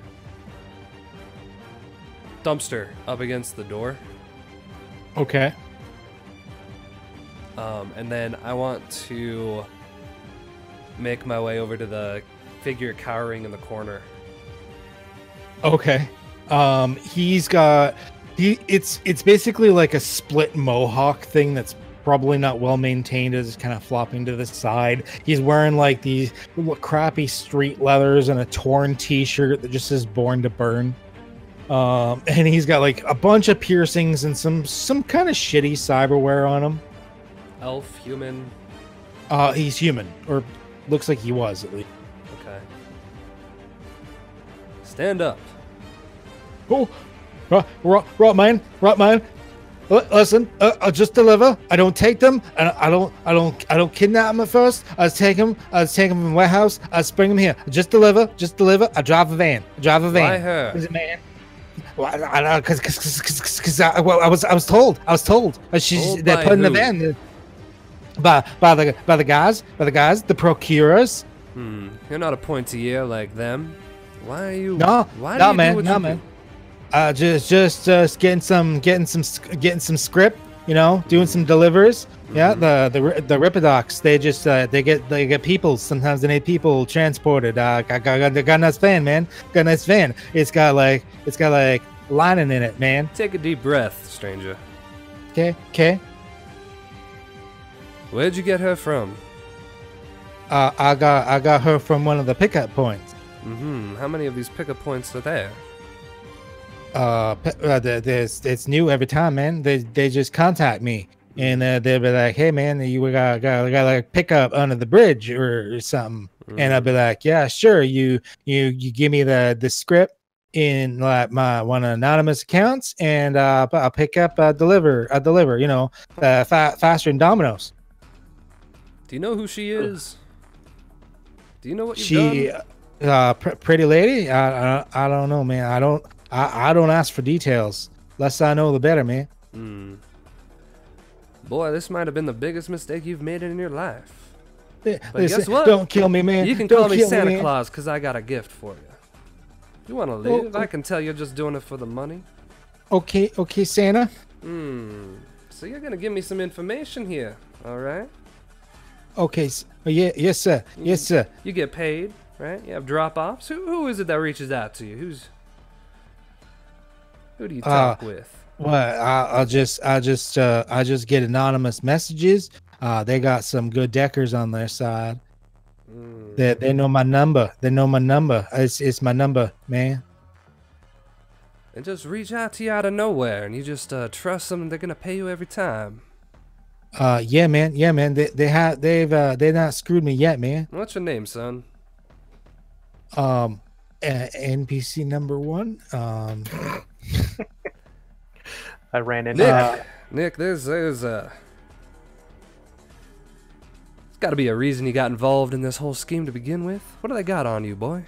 dumpster up against the door. Okay. And then I want to make my way over to the figure cowering in the corner. Okay. It's basically like a split mohawk thing that's probably not well maintained, is kind of flopping to the side. He's wearing like these crappy street leathers and a torn t-shirt that just says "Born to Burn." And he's got like a bunch of piercings and some kind of shitty cyberware on him. Elf, human. He's human, or looks like he was at least. Okay. Stand up. Oh, right, man. Listen, I'll just deliver. I don't take them, and I don't kidnap them at first. I take them from the warehouse. I bring them here. Just deliver. I drive a van. Why her? Is it man? Well, I know, because I was told. They're by put in the who? van by the guys, the procurers. You're not a pointilleer like them. Why are you? No, Why no, do you man, do what no, you man. do? Just getting some script, you know, doing some delivers. Yeah, the Ripidocs, they get people. Sometimes they need people transported. Got a nice van, man. Got a nice van. It's got like lining in it, man. Take a deep breath, stranger. Okay. Where'd you get her from? I got her from one of the pickup points. How many of these pickup points are there? It's new every time, man. They just contact me and they'll be like, "Hey, man, we got like pickup under the bridge or something," and I'll be like, "Yeah, sure. You give me the script, in like my one anonymous accounts, and I'll pick up, deliver, you know, faster than Domino's. Do you know who she is? Do you know what you've She, done? pretty lady. I don't know, man. I don't ask for details. Less I know, the better, man. Boy, this might have been the biggest mistake you've made in your life. But Listen, guess what? don't kill me, man. You can Don't call me kill Santa man. Claus because I got a gift for you. If you want to live, I can tell you're just doing it for the money. Okay, Santa. So you're going to give me some information here, all right? Okay, yeah, yes, sir. Yes, sir. You get paid, right? You have drop-offs. Who is it that reaches out to you? Who do you talk with? Well, I just get anonymous messages. They got some good deckers on their side. They know my number. They know my number. It's my number, man. And just reach out to you out of nowhere, and you just trust them. They're gonna pay you every time. Yeah, man. They've not screwed me yet, man. What's your name, son? NPC number 1. I ran into Nick, there's got to be a reason you got involved in this whole scheme to begin with. What do they got on you, boy?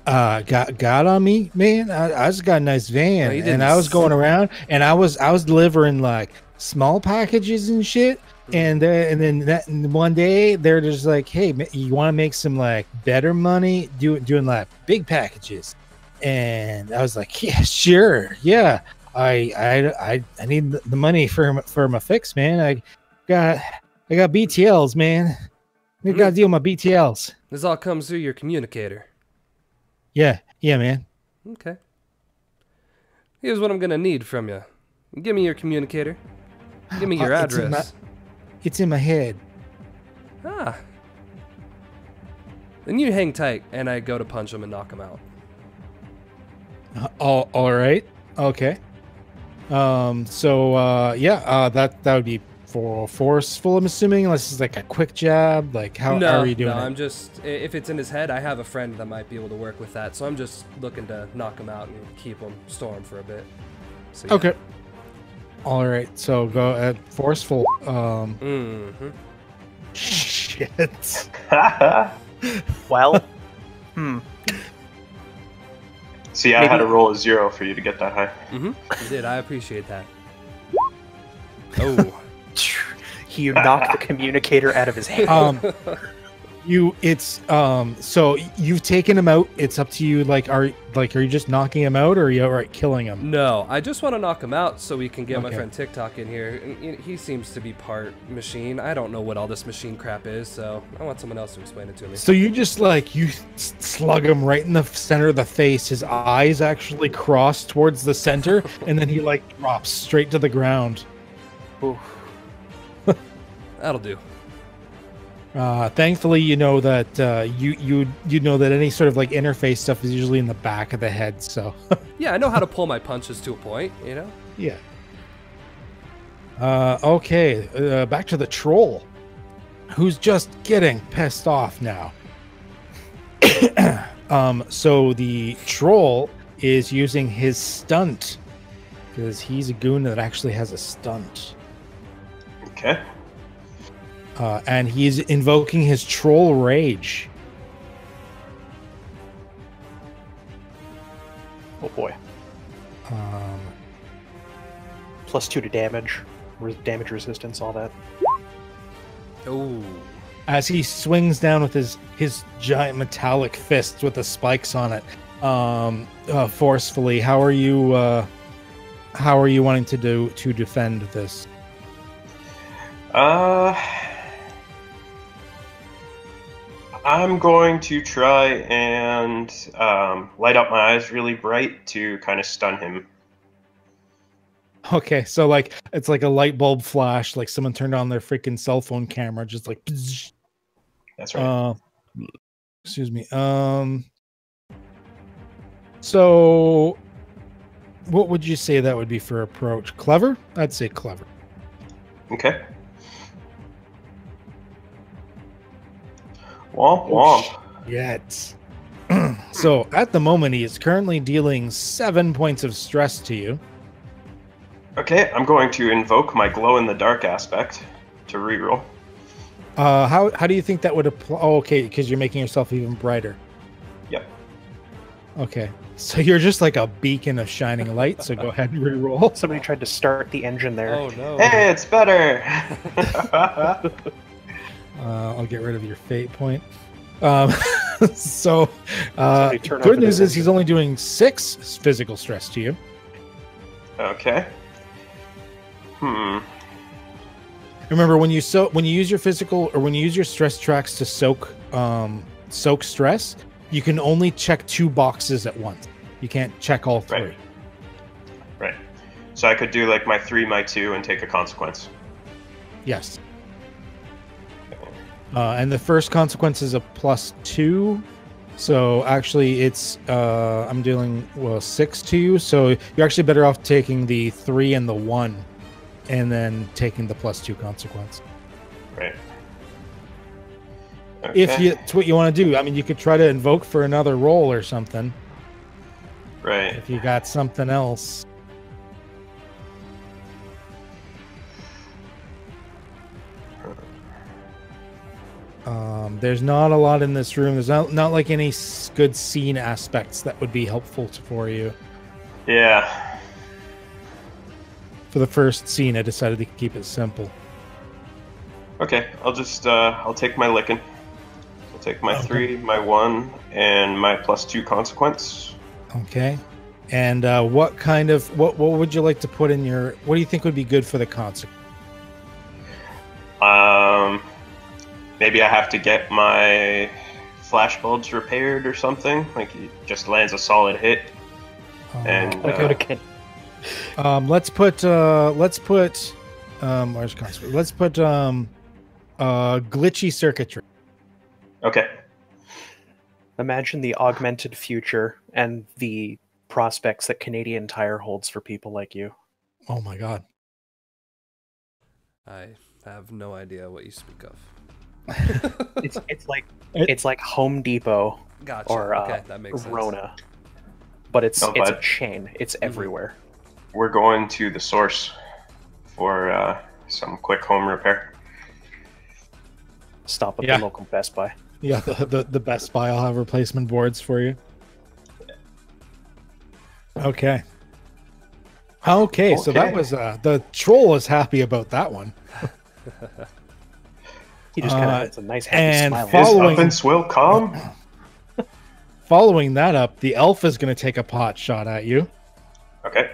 Got on me, man. I just got a nice van, No, and I was going around, and I was delivering like small packages and shit. And then one day they're just like, "Hey, you want to make some like better money doing like big packages?" And I was like, "Yeah, sure, yeah. I need the money for my fix, man. I got BTLs, man. We got to deal with my BTLs." This all comes through your communicator. Yeah, man. Okay. Here's what I'm gonna need from you. Give me your communicator. Give me your address. It's in my head. Ah. Then you hang tight, and I go to punch him and knock him out. All right. Okay. That would be for forceful, I'm assuming, unless it's like a quick jab. Like how are you doing? No, it? I'm just, if it's in his head, I have a friend that might be able to work with that. So I'm just looking to knock him out and keep him, store him for a bit. So, yeah. Okay. All right. So go at forceful. Shit. well, See, I had to roll a 0 for you to get that high. You did. I appreciate that. Oh. You knocked the communicator out of his hand. So you've taken him out. It's up to you. Are you just knocking him out, or are you outright killing him? No, I just want to knock him out so we can get my Okay. friend TikTok in here. And he seems to be part machine. I don't know what all this machine crap is, so I want someone else to explain it to me. So you just you slug him right in the center of the face. His eyes actually cross towards the center, and then he drops straight to the ground. Oof. That'll do. Thankfully, you know that you know that any sort of interface stuff is usually in the back of the head. So Yeah, I know how to pull my punches to a point, you know? yeah. Okay. Back to the troll, who's just getting pissed off now. So the troll is using his stunt because he's a goon that actually has a stunt. Okay. And he's invoking his troll rage. Oh boy. +2 to damage, damage resistance, all that. Oh. As he swings down with his giant metallic fists with the spikes on it, forcefully. How are you wanting to defend this? I'm going to try and light up my eyes really bright to kind of stun him. Okay, so it's like a light bulb flash, like someone turned on their freaking cell phone camera, just like. That's right. Excuse me. So, what would you say that would be for approach? Clever? I'd say clever. Okay. Womp womp. Yet. So at the moment, he is currently dealing 7 points of stress to you. Okay, I'm going to invoke my glow-in-the-dark aspect to reroll. How do you think that would apply? Oh, okay, because you're making yourself even brighter. Yep. Okay, so you're just like a beacon of shining light. So go ahead and reroll. Somebody tried to start the engine there. Oh no. Hey, it's better! I'll get rid of your fate point. So Somebody turn good over news this is he's only doing 6 physical stress to you. Okay. Remember, when you use your physical or when you use your stress tracks to soak stress, you can only check 2 boxes at once. You can't check all 3. Right. So I could do like my 3, my 2, and take a consequence. Yes. And the first consequence is a +2. So actually, it's I'm dealing 6 to you. So you're actually better off taking the 3 and the 1, and then taking the +2 consequence. Right. Okay. If it's what you want to do. I mean, you could try to invoke for another roll or something. Right. If you got something else. There's not a lot in this room. There's not like any good scene aspects that would be helpful for you. Yeah. For the first scene, I decided to keep it simple. Okay, I'll just I'll take my licking. I'll take my 3, my 1, and my +2 consequence. Okay. And what would you like to put in your? What do you think would be good for the consequence? Maybe I have to get my flash bulbs repaired or something. Like he just lands a solid hit. And again. Let's put where's consequence? Let's put glitchy circuitry. Okay. Imagine the augmented future and the prospects that Canadian Tire holds for people like you. Oh my god. I have no idea what you speak of. It's like Home Depot Gotcha. or Okay, that makes sense. Rona, but it's a but- chain. It's everywhere. We're going to the source for some quick home repair. Stop at Yeah. the local Best Buy. Yeah, the Best Buy. I'll have replacement boards for you. Okay. Okay, so that was the troll is happy about that one. He just kind of has a nice happy and smile. Following- His ovens will come. Following that up, the elf is going to take a pot shot at you. Okay.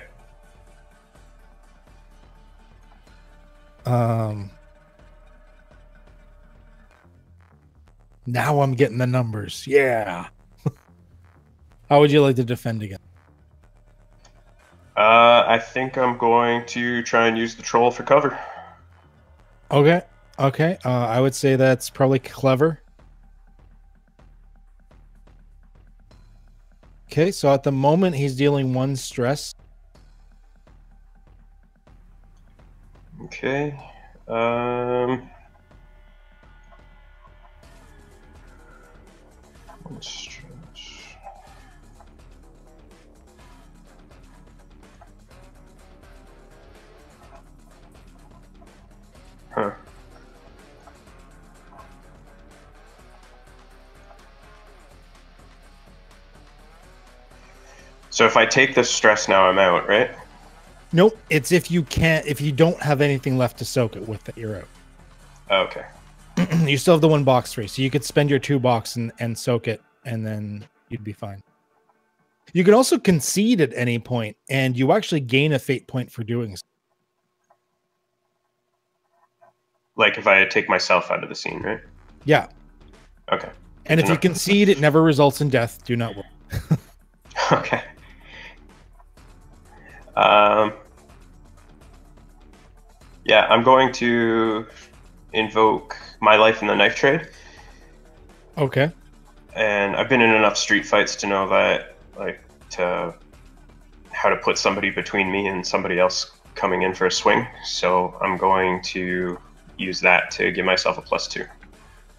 Now I'm getting the numbers. Yeah. How would you like to defend again? I think I'm going to try and use the troll for cover. Okay. Okay. I would say that's probably clever. Okay, so at the moment he's dealing 1 stress. Okay. Huh. So if I take this stress now, I'm out, right? Nope. It's if you don't have anything left to soak it with, that you're out. Okay. You still have the 1 box free, so you could spend your 2 box and soak it, and then you'd be fine. You can also concede at any point, and you actually gain a fate point for doing so. Like if I take myself out of the scene, right? Yeah. Okay. And if you concede, it never results in death. Do not worry. Okay. Yeah, I'm going to invoke my life in the knife trade. Okay. And I've been in enough street fights to know that, how to put somebody between me and somebody else coming in for a swing. So I'm going to use that to give myself a +2.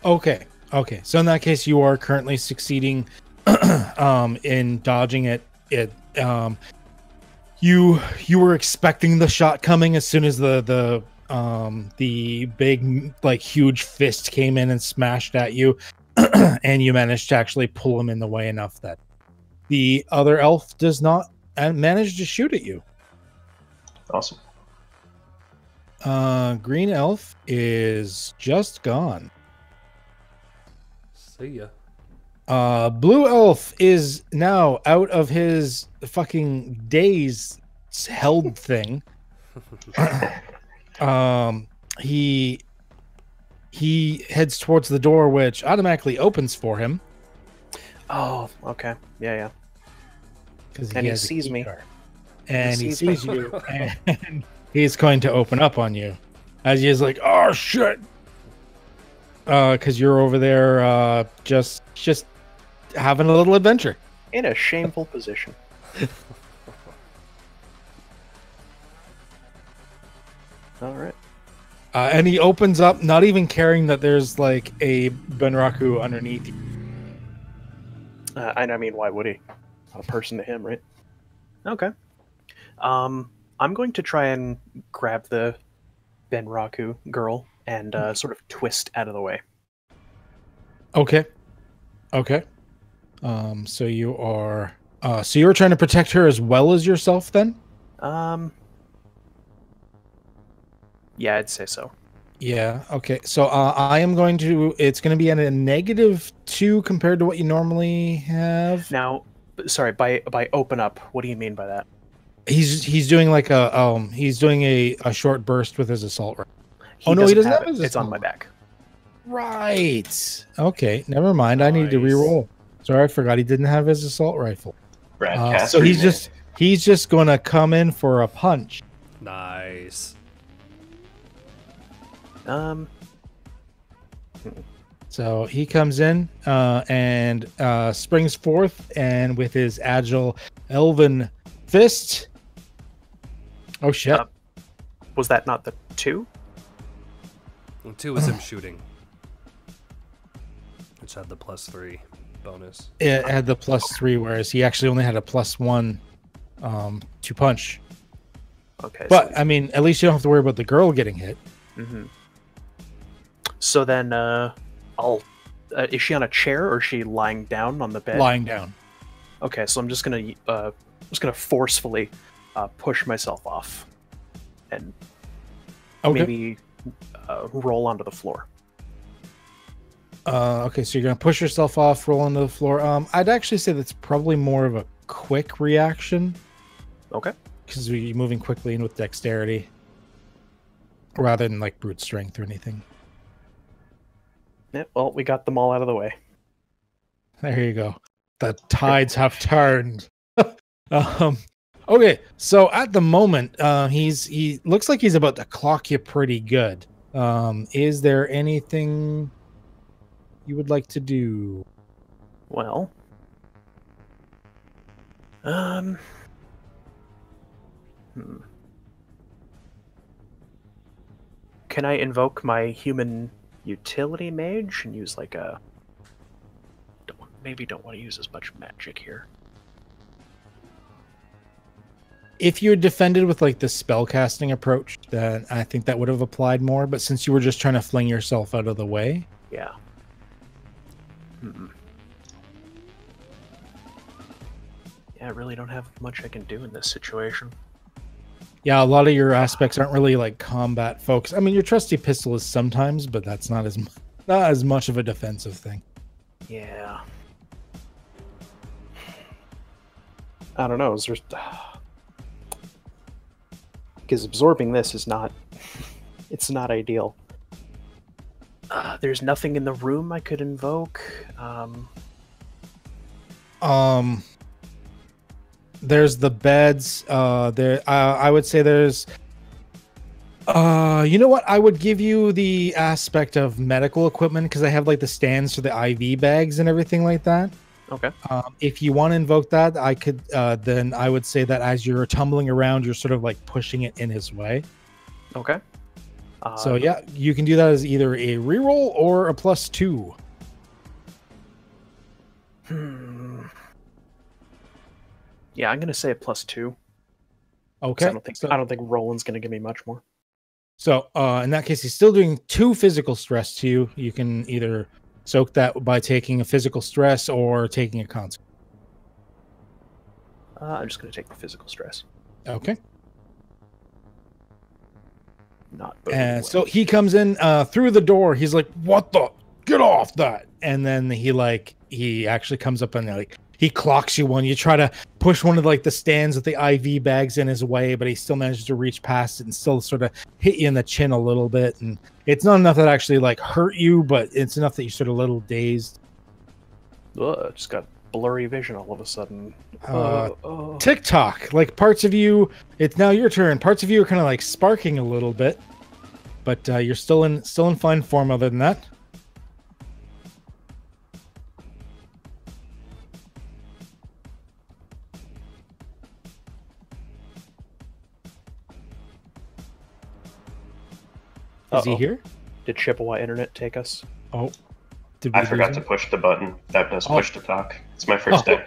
Okay. Okay. So in that case, you are currently succeeding in dodging it, you were expecting the shot coming as soon as the big, like, huge fist came in and smashed at you, and you managed to actually pull him in the way enough that the other elf does not manage to shoot at you. Awesome. Green elf is just gone. See ya. Blue elf is now out of his fucking daze held thing. He heads towards the door, which automatically opens for him. Oh, okay. Yeah. Because he sees me. And he sees you, and he's going to open up on you. As he is like, oh shit! Because you're over there, just having a little adventure. In a shameful position. All right. And he opens up, not even caring that there's like a Benraku underneath you. I mean, why would he? Not a person to him, right? Okay. I'm going to try and grab the Benraku girl and sort of twist out of the way. Okay. So you are so you're trying to protect her as well as yourself then? Yeah, I'd say so. Yeah, okay. So I am going to, it's going to be at a -2 compared to what you normally have. Now, sorry, by open up, what do you mean by that? He's doing like he's doing a short burst with his assault rifle. He doesn't have his it's on my back. Right. Okay, never mind. I need to re-roll. Sorry, I forgot he didn't have his assault rifle. So he's just going to come in for a punch. Nice. So he comes in and springs forth, and with his agile elven fist. Oh shit! Was that not the 2? And 2 was him shooting, which had the +3 bonus. It had the +3, whereas he actually only had a +1 to punch. Okay, but so I mean, at least you don't have to worry about the girl getting hit. Mm-hmm. So then, I'll. Is she on a chair or is she lying down on the bed? Lying down. Okay, so I'm just gonna forcefully push myself off, and maybe roll onto the floor. Okay, so you're gonna push yourself off, roll onto the floor. I'd actually say that's probably more of a quick reaction. Okay. Because you're moving quickly and with dexterity, rather than like brute strength or anything. Yeah, well, we got them all out of the way. There you go. The tides have turned. Okay, so at the moment, he looks like he's about to clock you pretty good. Is there anything you would like to do? Well, Can I invoke my human utility mage and use like a... Maybe don't want to use as much magic here. If you had defended with like the spellcasting approach, then I think that would have applied more. But since you were just trying to fling yourself out of the way, yeah. Yeah, I really don't have much I can do in this situation. Yeah, a lot of your aspects aren't really like combat focused. I mean, your trusty pistol is sometimes, but that's not as much of a defensive thing. Yeah. I don't know. Is there... Because absorbing this is not... It's not ideal. There's nothing in the room I could invoke. There's the beds. I would say there's... you know what? I would give you the aspect of medical equipment because I have like the stands for the IV bags and everything like that. Okay. If you want to invoke that, I could. Then I would say that as you're tumbling around, you're sort of like pushing it in his way. Okay. So yeah, you can do that as either a reroll or a +2. Yeah, I'm gonna say a +2. Okay. I don't think Roland's gonna give me much more. So in that case, he's still doing 2 physical stress to you. You can either soak that by taking a physical stress or taking a con. I'm just gonna take the physical stress. Okay. Not. And so he comes in through the door. He's like, "What the? Get off that!" And then he actually comes up and like he clocks you one. You try to push one of like the stands with the IV bags in his way, but he still manages to reach past it and still sort of hit you in the chin a little bit. And it's not enough that actually like hurt you, but it's enough that you're sort of a little dazed. Just got blurry vision all of a sudden. TikTok, like parts of you, it's now your turn. Parts of you are kind of like sparking a little bit, but you're still in fine form. Other than that, is he here? Did Chippewa Internet take us? Oh, I forgot to push the button. That does push to talk. It's my first day.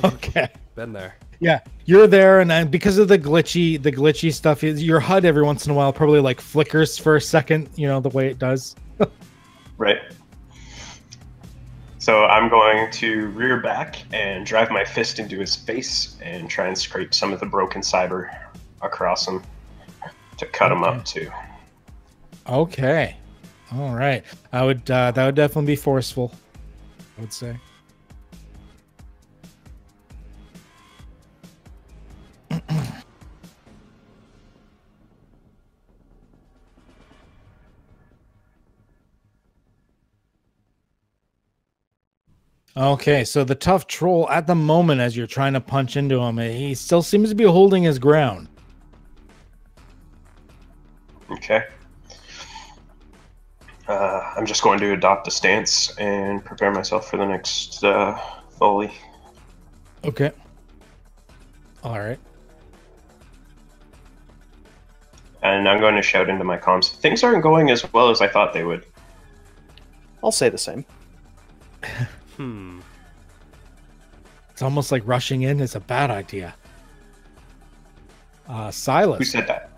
Okay. Been there. Yeah, you're there, and because of the glitchy stuff, your HUD every once in a while probably like flickers for a second. You know the way it does. Right. So I'm going to rear back and drive my fist into his face and try and scrape some of the broken cyber across him to cut him up too. Okay. All right. That would definitely be forceful, I would say. Okay, so the tough troll at the moment, as you're trying to punch into him, he still seems to be holding his ground. Okay. I'm just going to adopt a stance and prepare myself for the next volley. Okay. All right. And I'm going to shout into my comms. Things aren't going as well as I thought they would. I'll say the same. It's almost like rushing in is a bad idea. Silas. Who said that?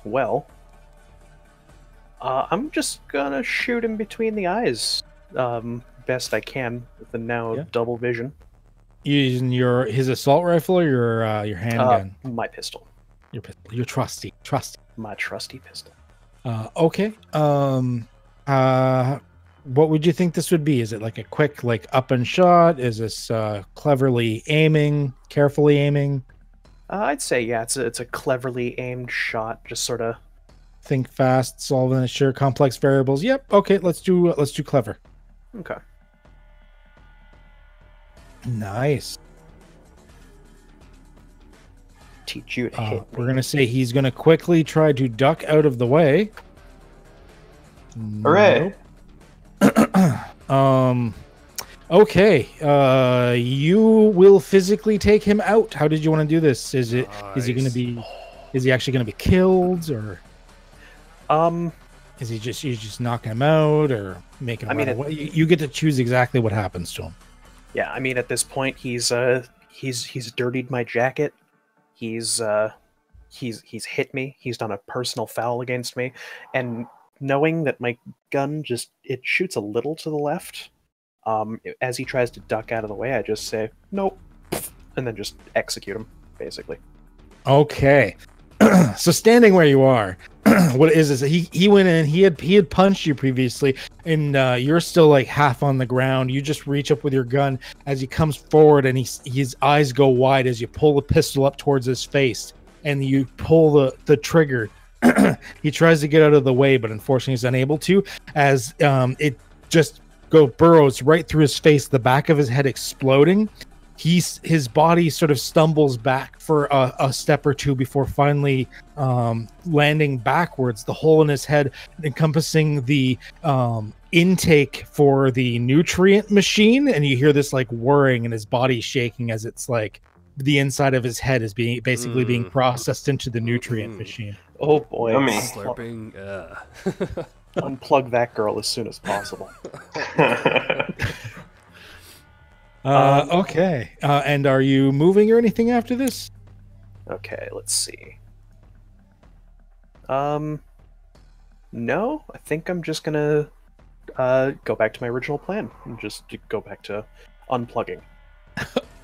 Well, I'm just gonna shoot him between the eyes, best I can with the now double vision. Using his assault rifle or your handgun? My pistol. Your pistol. Your trusty. My trusty pistol. Okay. What would you think this would be? Is it like a quick, like up and shot? Is this cleverly aiming, carefully aiming? I'd say it's a cleverly aimed shot. Just sort of think fast, solve and assure complex variables. Yep. Okay. Let's do clever. Okay. Nice. Teach you to hit. We're gonna say he's gonna quickly try to duck out of the way. Hooray! Nope. Okay. You will physically take him out. How did you want to do this? Is he actually gonna be killed, or is you just knocking him out or making him run away? You get to choose exactly what happens to him. Yeah, I mean at this point he's dirtied my jacket. He's hit me. He's done a personal foul against me, and knowing that my gun it shoots a little to the left, as he tries to duck out of the way, I just say nope, and then just execute him, basically. Okay. So standing where you are, what it is he went in. He had punched you previously, and you're still like half on the ground. You just reach up with your gun as he comes forward, and his eyes go wide as you pull the pistol up towards his face, and you pull the trigger. He tries to get out of the way, but unfortunately he's unable to, as it just burrows right through his face, the back of his head exploding. His body sort of stumbles back for a step or two before finally landing backwards, the hole in his head encompassing the intake for the nutrient machine, and you hear this like whirring and his body shaking as it's like the inside of his head is being processed into the nutrient machine. Oh boy. Slurping. Unplug that girl as soon as possible. Okay. And are you moving or anything after this? Okay, let's see. No, I think I'm just gonna go back to my original plan and just go back to unplugging.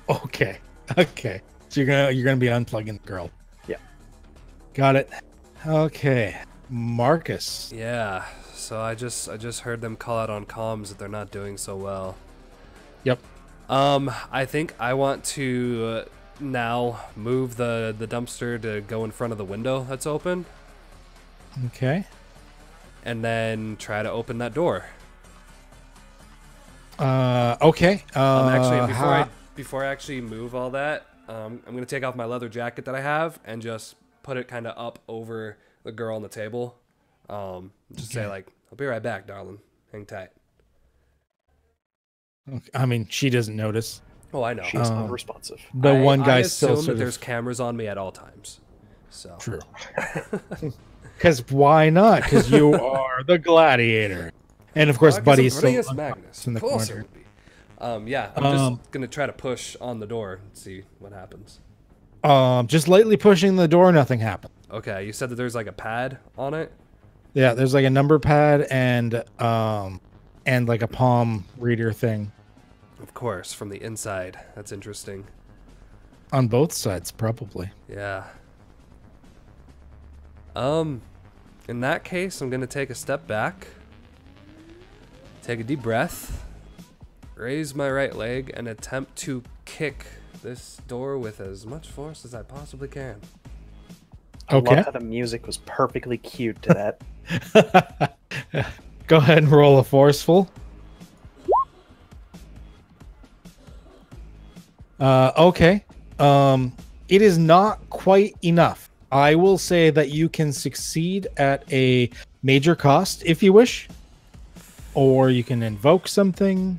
Okay. Okay. So you're gonna be unplugging the girl. Yeah. Got it. Okay. Marcus. Yeah. So I just heard them call out on comms that they're not doing so well. Yep. I think I want to now move the dumpster to go in front of the window that's open, Okay. and then try to open that door. Okay. Actually, before I actually move all that, I'm gonna take off my leather jacket that I have and just put it kind of up over the girl on the table. Just say like, "I'll be right back, darling. Hang tight." Okay. I mean, she doesn't notice. Oh, I know. She's unresponsive. The one I guy's still assume that sort of there's cameras on me at all times. So true. Because why not? Because you are the gladiator, and of course, Buddy's still Magnus. in the Of course corner. it would be. Yeah, I'm just gonna try to push on the door and see what happens. Just lightly pushing the door, nothing happened. Okay, you said that there's like a pad on it. Yeah, there's like a number pad and like a palm reader thing Of course, from the inside. That's interesting. on both sides, probably. Yeah. In that case, I'm gonna take a step back, take a deep breath, raise my right leg, and attempt to kick this door with as much force as I possibly can. I Okay. love how the music was perfectly cued to that. Go ahead and roll a forceful. Okay. It is not quite enough. I will say that you can succeed at a major cost if you wish, or you can invoke something.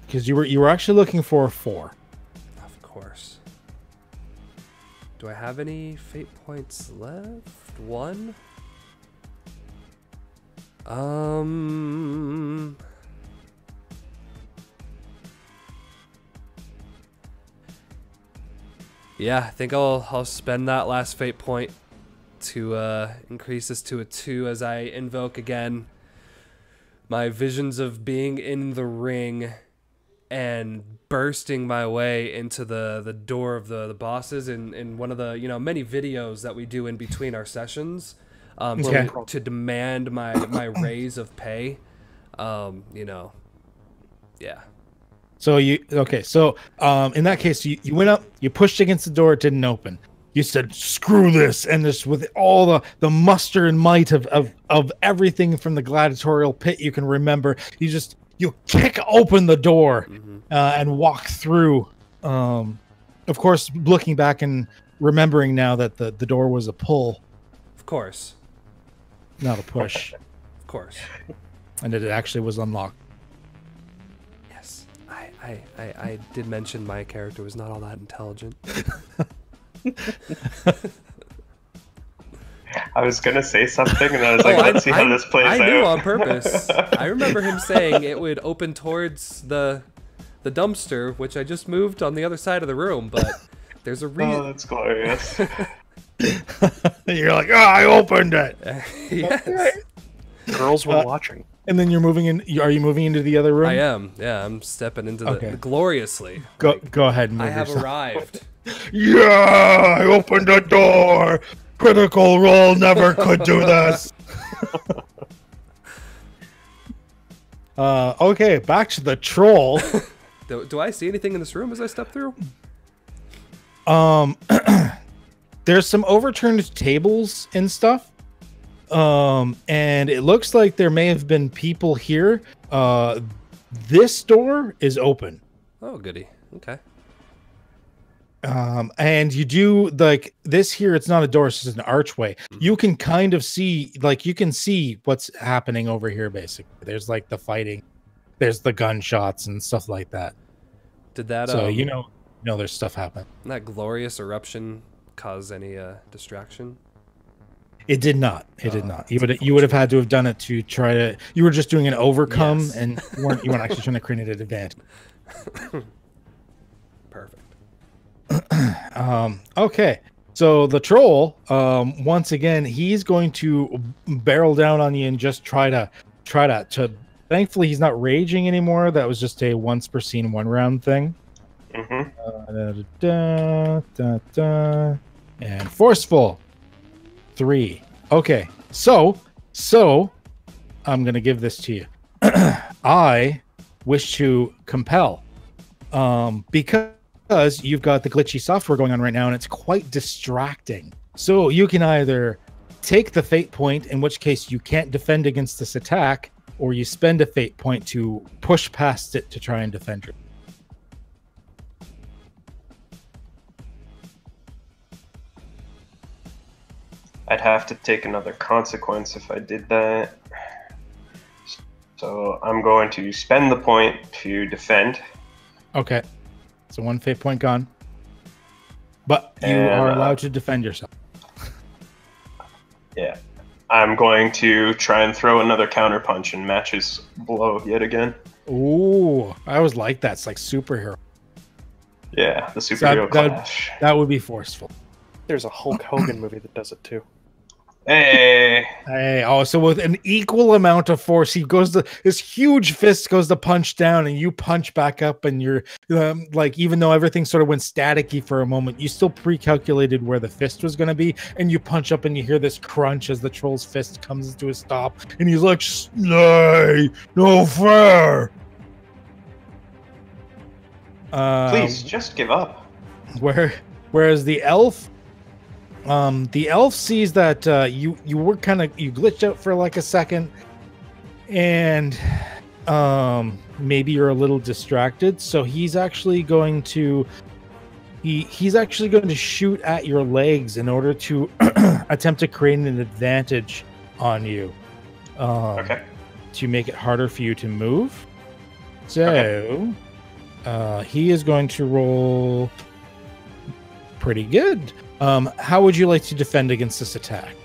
Because you were actually looking for a 4. Of course. Do I have any fate points left? 1? Yeah, I think I'll spend that last fate point to increase this to a 2 as I invoke again my visions of being in the ring and bursting my way into the door of the bosses in one of the many videos that we do in between our sessions, Okay. to demand my raise of pay. Yeah. So in that case, you went up, you pushed against the door, it didn't open. You said, "Screw this," and just with all the muster and might of everything from the gladiatorial pit you can remember, you kick open the door and walk through. Of course, looking back and remembering now that the door was a pull, Of course. not a push, Of course. and that it actually was unlocked. Yes. I did mention my character was not all that intelligent. I was gonna say something, and I was like, let's see how this plays I out. knew on purpose. I remember him saying it would open towards the dumpster, which I just moved on the other side of the room, but there's a Oh, reason. that's glorious. You're like, "Oh, I opened it," Yes. Girls were watching. and then you're moving in. Are you moving into the other room? I am. Yeah, I'm stepping into Okay. the gloriously. Go ahead and move I have yourself. arrived. Yeah, I opened the door. Critical Role never could do this. Okay, back to the troll. Do I see anything in this room as I step through? There's some overturned tables and stuff. And it looks like there may have been people here. This door is open. Oh, goody. Okay. And you do like this here. It's not a door, it's just an archway. You can kind of see, you can see what's happening over here. Basically, there's like the fighting, there's the gunshots and stuff like that. Did that So you know there's stuff happening. that glorious eruption cause any distraction? It did not. It did not. You would have had to have done it to try to. You were just doing an overcome, Yes. and you weren't actually trying to create an advantage. Perfect. Okay, so the troll, once again, he's going to barrel down on you and just try to. Thankfully, he's not raging anymore. That was just a once per scene, 1 round thing. And forceful. 3. Okay, so I'm gonna give this to you. I wish to compel, because you've got the glitchy software going on right now, and it's quite distracting. So you can either take the fate point, in which case you can't defend against this attack, or you spend a fate point to push past it to try and defend it. I'd have to take another consequence if I did that. So I'm going to spend the point to defend. Okay, so 1 fate point gone, but you And, are allowed to defend yourself. Yeah. I'm going to try and throw another counter punch and match his blow yet again. Ooh, I always like that. It's like superhero. Yeah, the superhero clash. That would be forceful. There's a Hulk Hogan movie that does it too. Hey! Hey, oh, so with an equal amount of force, his huge fist goes to punch down, and you punch back up, and you're like, even though everything sort of went staticky for a moment, you still pre-calculated where the fist was going to be, and you punch up, and you hear this crunch as the troll's fist comes to a stop, and he's like, "Slay, no fair." Please, just give up. Whereas the elf sees that you glitched out for like a second, and maybe you're a little distracted, so he's actually going to shoot at your legs in order to attempt to create an advantage on you, Okay. to make it harder for you to move. So he is going to roll pretty good. How would you like to defend against this attack?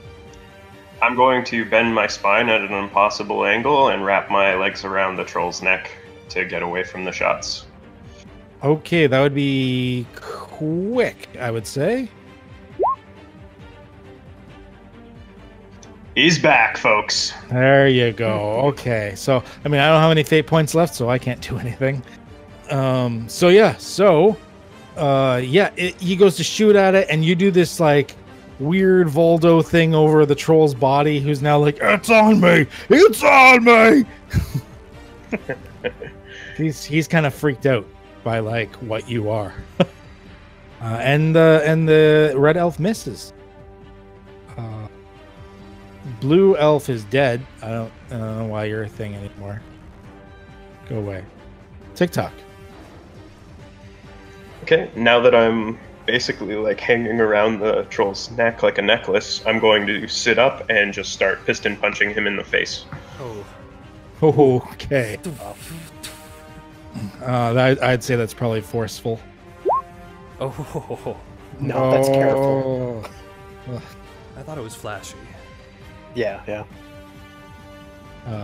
I'm going to bend my spine at an impossible angle and wrap my legs around the troll's neck to get away from the shots. Okay, that would be quick, I would say. He's back, folks. There you go. Okay, so I mean, I don't have any fate points left, so I can't do anything. He goes to shoot at it, and you do this like weird Voldo thing over the troll's body, who's now like, "It's on me! It's on me!" he's kind of freaked out by like what you are. And the red elf misses. Blue elf is dead. I don't know why you're a thing anymore. Go away. TikTok. Okay, now that I'm basically like hanging around the troll's neck like a necklace, I'm going to sit up and just start piston punching him in the face. Oh. Okay. I'd say that's probably forceful. Oh. No, that's careful. I thought it was flashy. Yeah.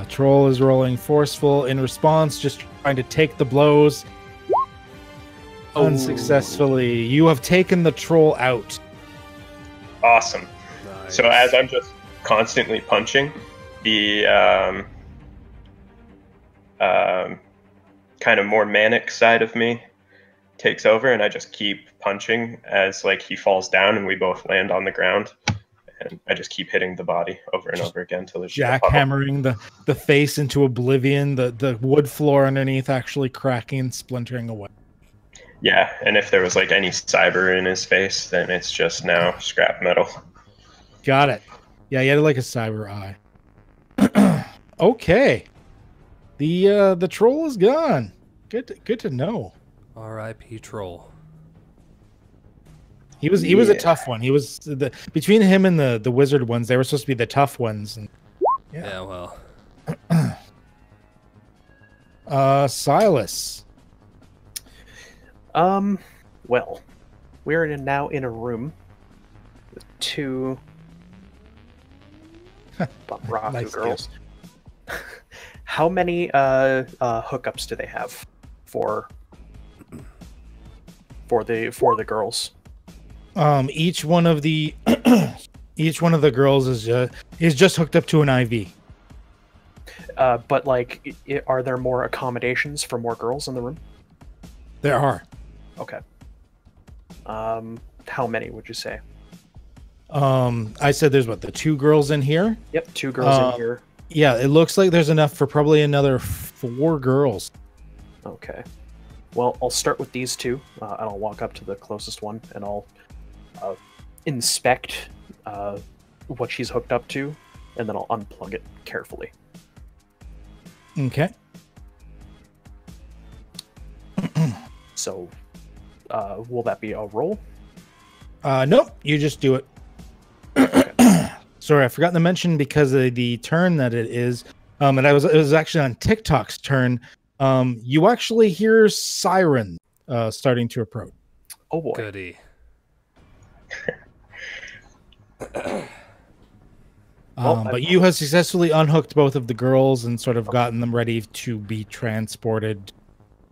Troll is rolling forceful in response, just trying to take the blows. Unsuccessfully. You have taken the troll out. Awesome. Nice. So as I'm just constantly punching, the kind of more manic side of me takes over, and I just keep punching as like he falls down and we both land on the ground, and I just keep hitting the body over and over again till there's jackhammering the face into oblivion, the wood floor underneath actually cracking and splintering away. Yeah, and if there was like any cyber in his face, then it's just now scrap metal. Got it. Yeah, he had like a cyber eye. Okay. The troll is gone. Good to know. R.I.P. Troll. He was a tough one. He was between him and the wizard ones, they were supposed to be the tough ones. And, Yeah, well. Silas. Well, we're now in a room with two Raku Nice girls. How many hookups do they have for the girls? Each one of the each one of the girls is just hooked up to an IV. But like, are there more accommodations for more girls in the room? There are. Okay. How many would you say? I said there's the 2 girls in here. Yep, 2 girls in here. Yeah, it looks like there's enough for probably another 4 girls. Okay. Well, I'll start with these 2, and I'll walk up to the closest one, and I'll inspect what she's hooked up to, and then I'll unplug it carefully. Okay. So, will that be a roll? Nope, you just do it. Sorry, I forgot to mention because of the turn that it is. And it was actually on TikTok's turn. You actually hear siren starting to approach. Oh boy. Goody. But you have successfully unhooked both of the girls and sort of gotten them ready to be transported.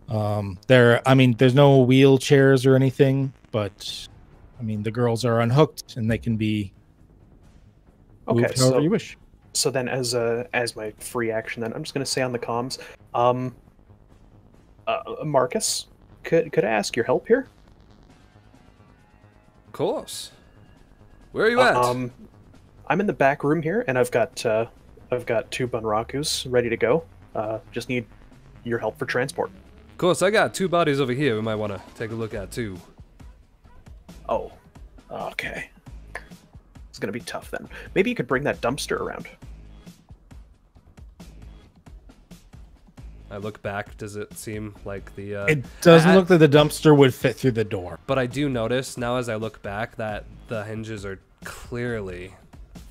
There's no wheelchairs or anything, but the girls are unhooked and they can be moved however you wish. So then, as my free action, then I'm just going to say on the comms, Marcus, could I ask your help here? Of course. Where are you at? I'm in the back room here, and I've got 2 Bunrakus ready to go. Just need your help for transport. Of course, I got 2 bodies over here we might want to take a look at too. Oh, okay. It's gonna be tough then. Maybe you could bring that dumpster around. I look back. Does it seem like the... It doesn't look like the dumpster would fit through the door. But I do notice now as I look back that the hinges are clearly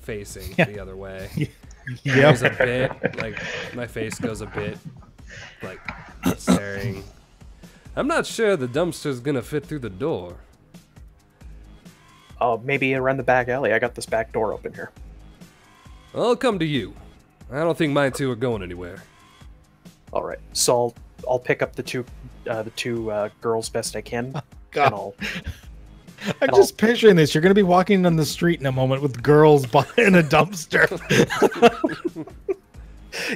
facing the other way. There's a bit, like, my face goes a bit, like, staring. I'm not sure the dumpster's gonna fit through the door. Oh, maybe around the back alley. I got this back door open here. I'll come to you. I don't think mine 2 are going anywhere. All right, so I'll pick up the two girls best I can. God. I'm just picturing this. You're going to be walking down the street in a moment with girls in a dumpster.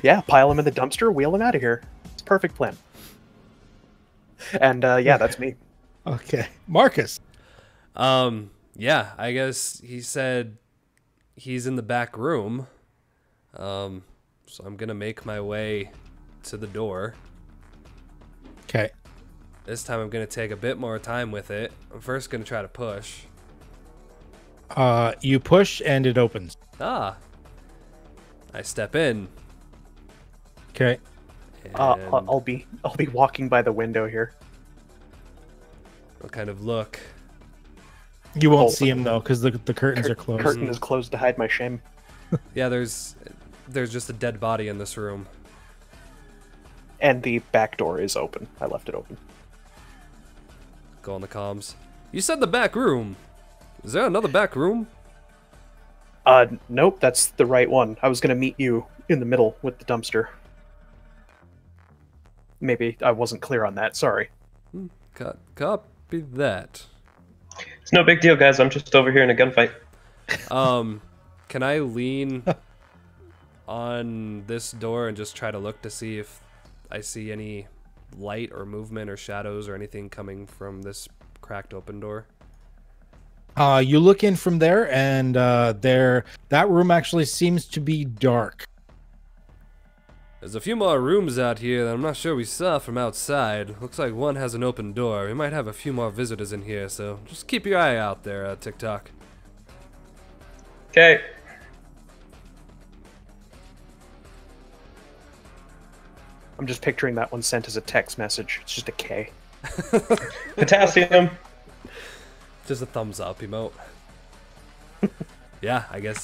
Yeah, pile them in the dumpster, wheel them out of here. It's a perfect plan. And that's me. Okay, Marcus. Yeah, I guess he said he's in the back room. So I'm gonna make my way to the door. Okay. This time I'm gonna take a bit more time with it. I'm first gonna try to push. You push and it opens. I step in. Okay. I'll be walking by the window here. I'll kind of look. You won't see him though, because the curtains are closed. Curtain is closed to hide my shame. Yeah, there's just a dead body in this room. And the back door is open. I left it open. Go on the comms. You said the back room. Is there another back room? Nope, that's the right one. I was gonna meet you in the middle with the dumpster. Maybe I wasn't clear on that, sorry. Copy that. It's no big deal, guys. I'm just over here in a gunfight. Can I lean on this door and just try to look to see if I see any light or movement or shadows or anything coming from this cracked open door? You look in from there, and that room actually seems to be dark. There's a few more rooms out here that I'm not sure we saw from outside. Looks like one has an open door. We might have a few more visitors in here, so just keep your eye out there, TikTok. Okay. I'm just picturing that one sent as a text message. It's just a K. Potassium. Just a thumbs up emote. Yeah, I guess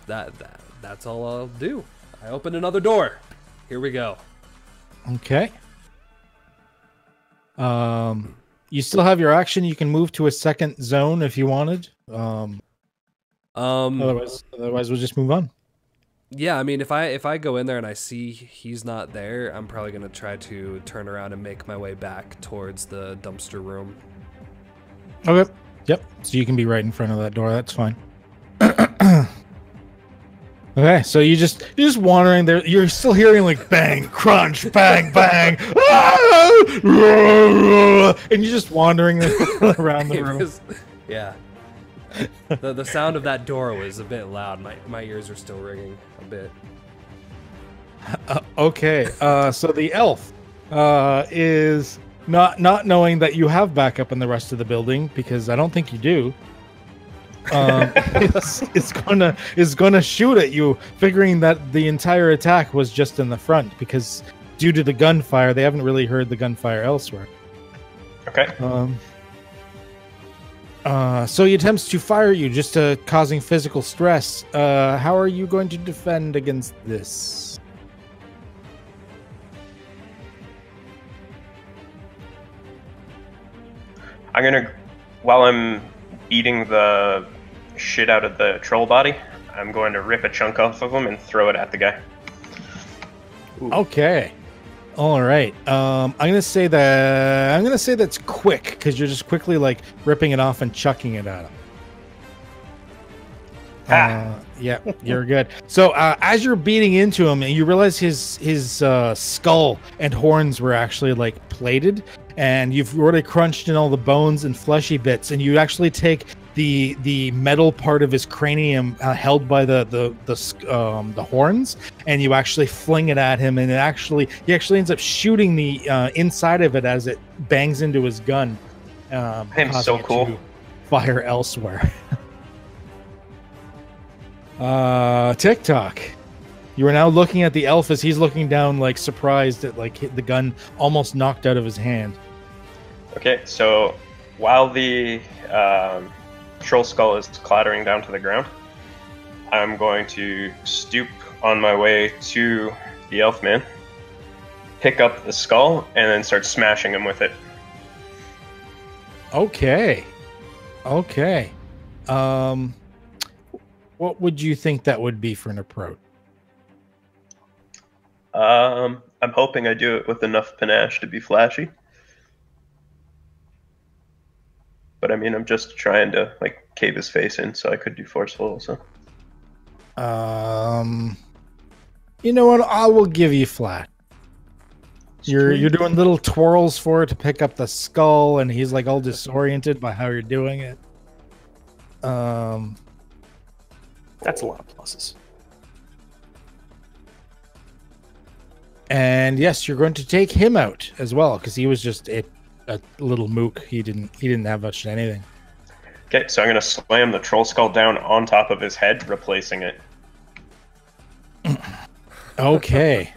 that's all I'll do. I opened another door. Here we go. Okay. You still have your action. You can move to a second zone if you wanted. Otherwise we'll just move on. Yeah, I mean, if I go in there and I see he's not there, I'm probably gonna try to turn around and make my way back towards the dumpster room. Okay. Yep. So you can be right in front of that door. That's fine. Okay, so you're just wandering there. You're still hearing like bang, crunch, bang, bang, and you're just wandering around the room. Yeah. The sound of that door was a bit loud. My ears are still ringing a bit. Okay, so the elf is not knowing that you have backup in the rest of the building, because I don't think you do. is gonna shoot at you, figuring that the entire attack was just in the front, because due to the gunfire, they haven't really heard the gunfire elsewhere. Okay. So he attempts to fire you, just causing physical stress. How are you going to defend against this? While I'm beating the shit out of the troll body, I'm going to rip a chunk off of him and throw it at the guy. Ooh. Okay. All right. I'm gonna say that's quick, because you're just quickly like ripping it off and chucking it at him. Yeah, you're good. So as you're beating into him, you realize his skull and horns were actually like plated, and you've already crunched in all the bones and fleshy bits, and you actually take the metal part of his cranium held by the horns, and you actually fling it at him, and he actually ends up shooting the inside of it as it bangs into his gun. I'm so cool. Fire elsewhere. TikTok. You are now looking at the elf as he's looking down, like surprised at like the gun almost knocked out of his hand. Okay, so while the troll skull is clattering down to the ground, I'm going to stoop on my way to the elf man, pick up the skull, and then start smashing him with it. Okay. What would you think that would be for an approach? I'm hoping I do it with enough panache to be flashy. But I mean, I'm just trying to like cave his face in, so I could do forceful also. You know what? I will give you flat. You're doing little twirls for it to pick up the skull, and he's like all disoriented by how you're doing it. That's a lot of pluses. And yes, you're going to take him out as well, because he was just a little mook. He didn't have much of anything. Okay, so I'm gonna slam the troll skull down on top of his head, replacing it. Okay.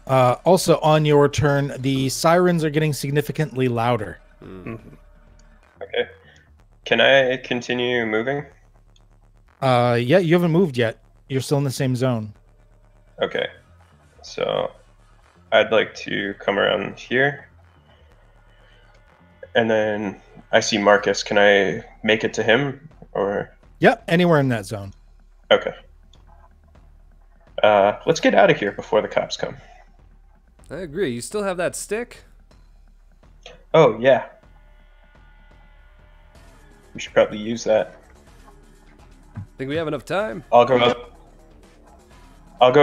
Also, on your turn, the sirens are getting significantly louder. Mm-hmm. Okay. Can I continue moving? Yeah, you haven't moved yet. You're still in the same zone. Okay. So I'd like to come around here. And then I see Marcus. Can I make it to him? Or Yep, anywhere in that zone. okay. Let's get out of here before the cops come. I agree. You still have that stick? Oh, yeah. We should probably use that. Think we have enough time? I'll go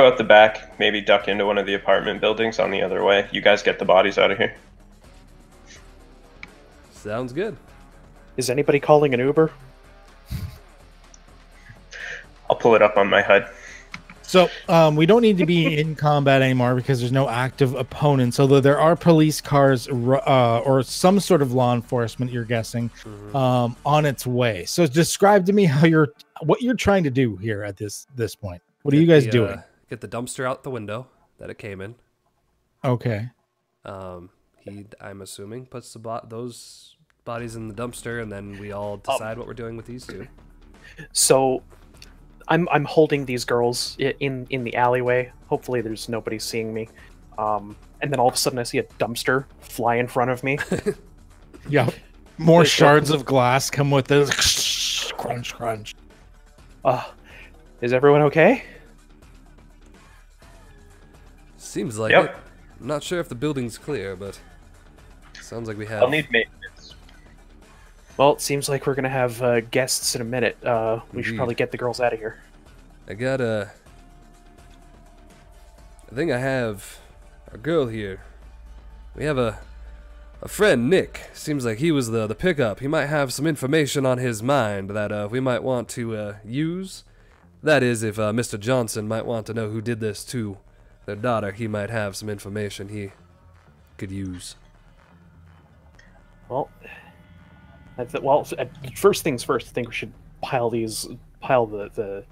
out the back, maybe duck into one of the apartment buildings on the other way. You guys get the bodies out of here. Sounds good. Is anybody calling an Uber? I'll pull it up on my HUD. So we don't need to be in combat anymore because there's no active opponents, although there are police cars or some sort of law enforcement, you're guessing, on its way. So describe to me what you're trying to do here at this point. What are you guys doing? Get the dumpster out the window that it came in. Okay. He, I'm assuming, puts those bodies in the dumpster, and then we all decide what we're doing with these two. So I'm holding these girls in the alleyway. Hopefully there's nobody seeing me. And then all of a sudden I see a dumpster fly in front of me. Yeah. More shards of glass come with this. crunch, crunch. Is everyone okay? Seems like Yep. it. I'm not sure if the building's clear, but sounds like we have. I'll need maintenance. Well, it seems like we're gonna have guests in a minute. We should Indeed. probably get the girls out of here. I got a. I think I have a girl here. We have a friend, Nick. Seems like he was the pickup. He might have some information on his mind that we might want to use. That is, if Mr. Johnson might want to know who did this to their daughter, he might have some information he could use. Well, first things first. I think we should pile the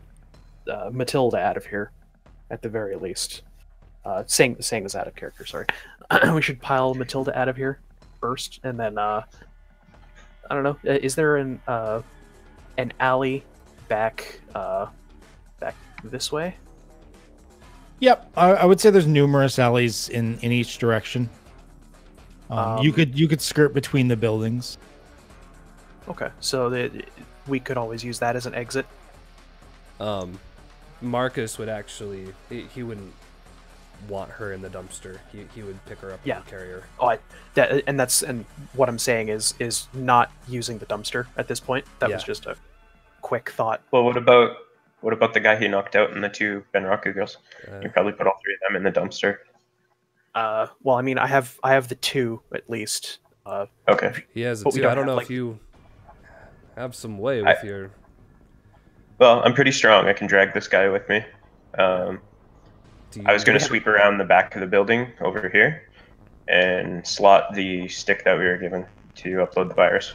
Matilda out of here, at the very least. Saying this out of character. Sorry. We should pile Matilda out of here first, and then I don't know. Is there an alley back this way? Yep, I would say there's numerous alleys in each direction. You could skirt between the buildings. Okay, so we could always use that as an exit. Marcus would actually. He wouldn't want her in the dumpster. He would pick her up Yeah. and carry her. Oh, and what I'm saying is not using the dumpster at this point. That was Yeah. just a quick thought. Well, what about the guy he knocked out and the two Benraku girls? You probably put all three of them in the dumpster. Well, I mean, I have the two at least. Okay. He has it But we too. don't I don't have, know like- if you have some way with your. Well, I'm pretty strong. I can drag this guy with me. Do you, I was going to sweep around the back of the building over here and slot the stick that we were given to upload the virus.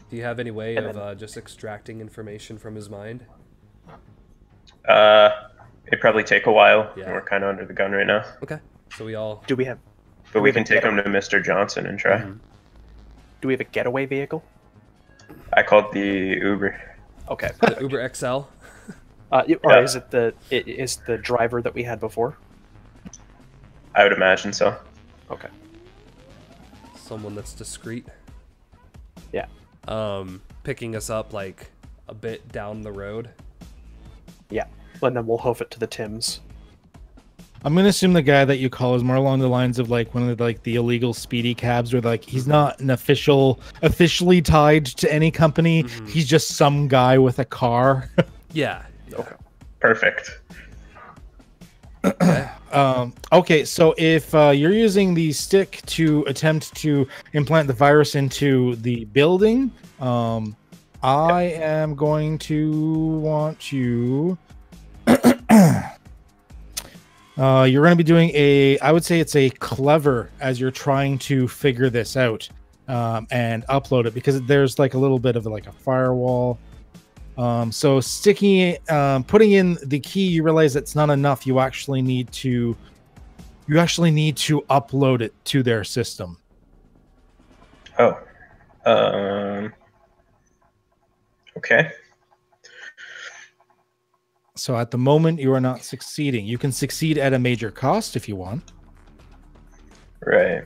Do you have any way And of just extracting information from his mind? It'd probably take a while. Yeah. And we're kind of under the gun right now. Okay. So we all. Do we have But we have a can take him getaway? to Mr. Johnson and try. Mhm. Do we have a getaway vehicle? I called the Uber. Okay. The Uber XL. Or Yeah. is it the driver that we had before? I would imagine so. Okay. Someone that's discreet. Yeah. Picking us up like a bit down the road. Yeah. And then we'll hoof it to the Tims. I'm gonna assume the guy that you call is more along the lines of like one of the illegal speedy cabs, where like he's not an officially tied to any company. Mhm. He's just some guy with a car. Yeah. Okay. Perfect. Okay. Okay, so if you're using the stick to attempt to implant the virus into the building, I am going to want you. You're going to be doing I would say it's a clever as you're trying to figure this out and upload it, because there's like a little bit of like a firewall. So putting in the key, you realize that's not enough. You actually need to upload it to their system. Oh. Okay. So at the moment, you are not succeeding. You can succeed at a major cost if you want, Right.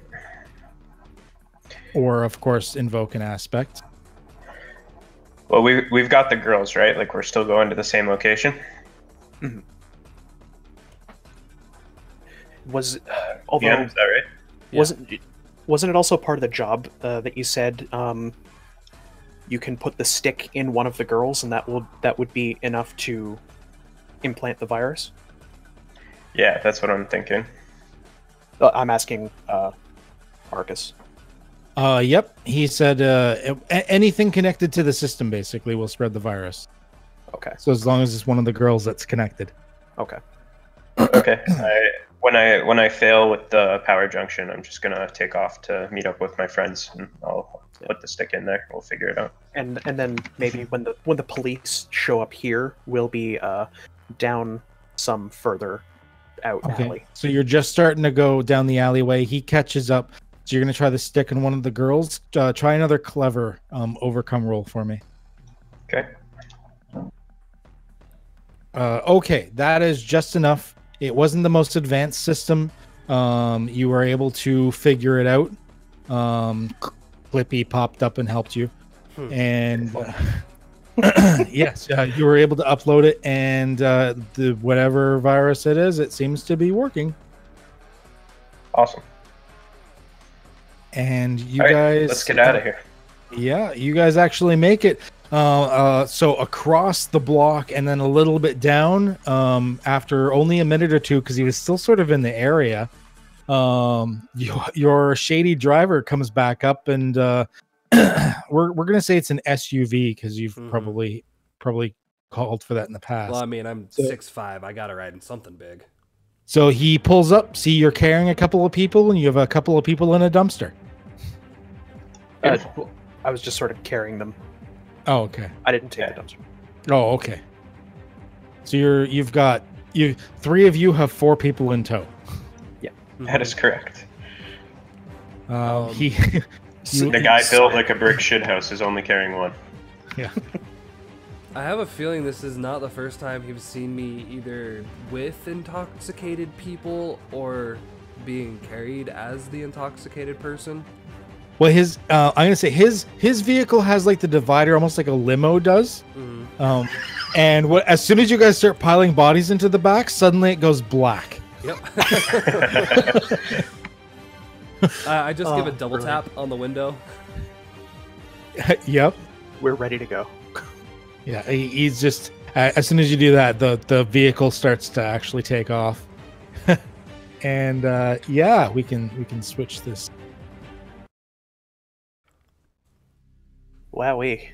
or of course invoke an aspect. Well, we've got the girls, right? Like, we're still going to the same location? Although Yeah, is that right? Yeah. wasn't it also part of the job that you said you can put the stick in one of the girls and that would be enough to implant the virus? Yeah, that's what I'm thinking. I'm asking Marcus. Yep. He said anything connected to the system basically will spread the virus. Okay. So as long as it's one of the girls that's connected. Okay. Okay. When I fail with the power junction, I'm just gonna take off to meet up with my friends, and I'll put the stick in there. We'll figure it out. And then maybe when the police show up here, we'll be down some further out Okay. alley. So you're just starting to go down the alleyway. He catches up. So you're gonna try the stick in one of the girls. Try another clever overcome roll for me. Okay. Okay, that is just enough. It wasn't the most advanced system. You were able to figure it out. Clippy popped up and helped you. And Yes, you were able to upload it, and the whatever virus it is, it seems to be working. Awesome. And you All right, guys, let's get out of here. Yeah, you guys actually make it. So across the block and then a little bit down. After only a minute or two, because he was still sort of in the area. Your shady driver comes back up, and we're gonna say it's an SUV because you've probably called for that in the past. Well, I mean, I'm 6'5". I gotta ride in something big. So he pulls up. See, you're carrying a couple of people, and you have a couple of people in a dumpster. I was just sort of carrying them. Oh, okay. I didn't take the dumpster. Oh, okay. So you've got three of you have 4 people in tow. Yeah, that is correct. The guy built like a brick shithouse is only carrying 1. Yeah. I have a feeling this is not the first time he's seen me either with intoxicated people or being carried as the intoxicated person. Well, I'm gonna say his vehicle has like the divider, almost like a limo does. And as soon as you guys start piling bodies into the back, suddenly it goes black. Yep. I just give a double tap on the window. Yep. We're ready to go. Yeah, he's just as soon as you do that, the vehicle starts to actually take off. And yeah, we can switch this. Wowee.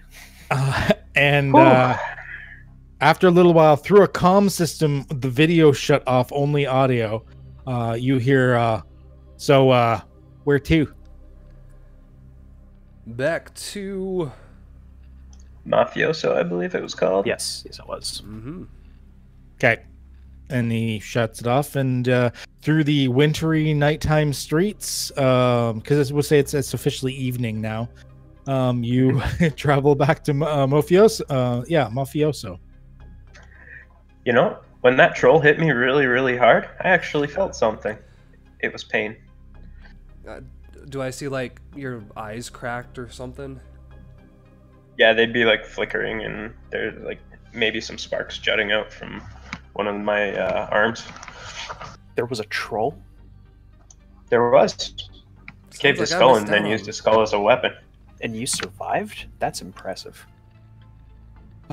After a little while, through a comm system, the video shut off, only audio. You hear, so where to? Back to Mafioso, I believe it was called. Yes, it was. Okay. And he shuts it off, and through the wintry nighttime streets, because we'll say it's officially evening now, you travel back to Mafioso. Yeah, Mafioso. You know, when that troll hit me really, really hard, I actually felt something. It was pain. do I see like your eyes cracked or something? Yeah, they'd be like flickering, and there's like maybe some sparks jutting out from one of my arms. There was a troll? There was. Caved his skull and then used his skull as a weapon. And you survived? That's impressive.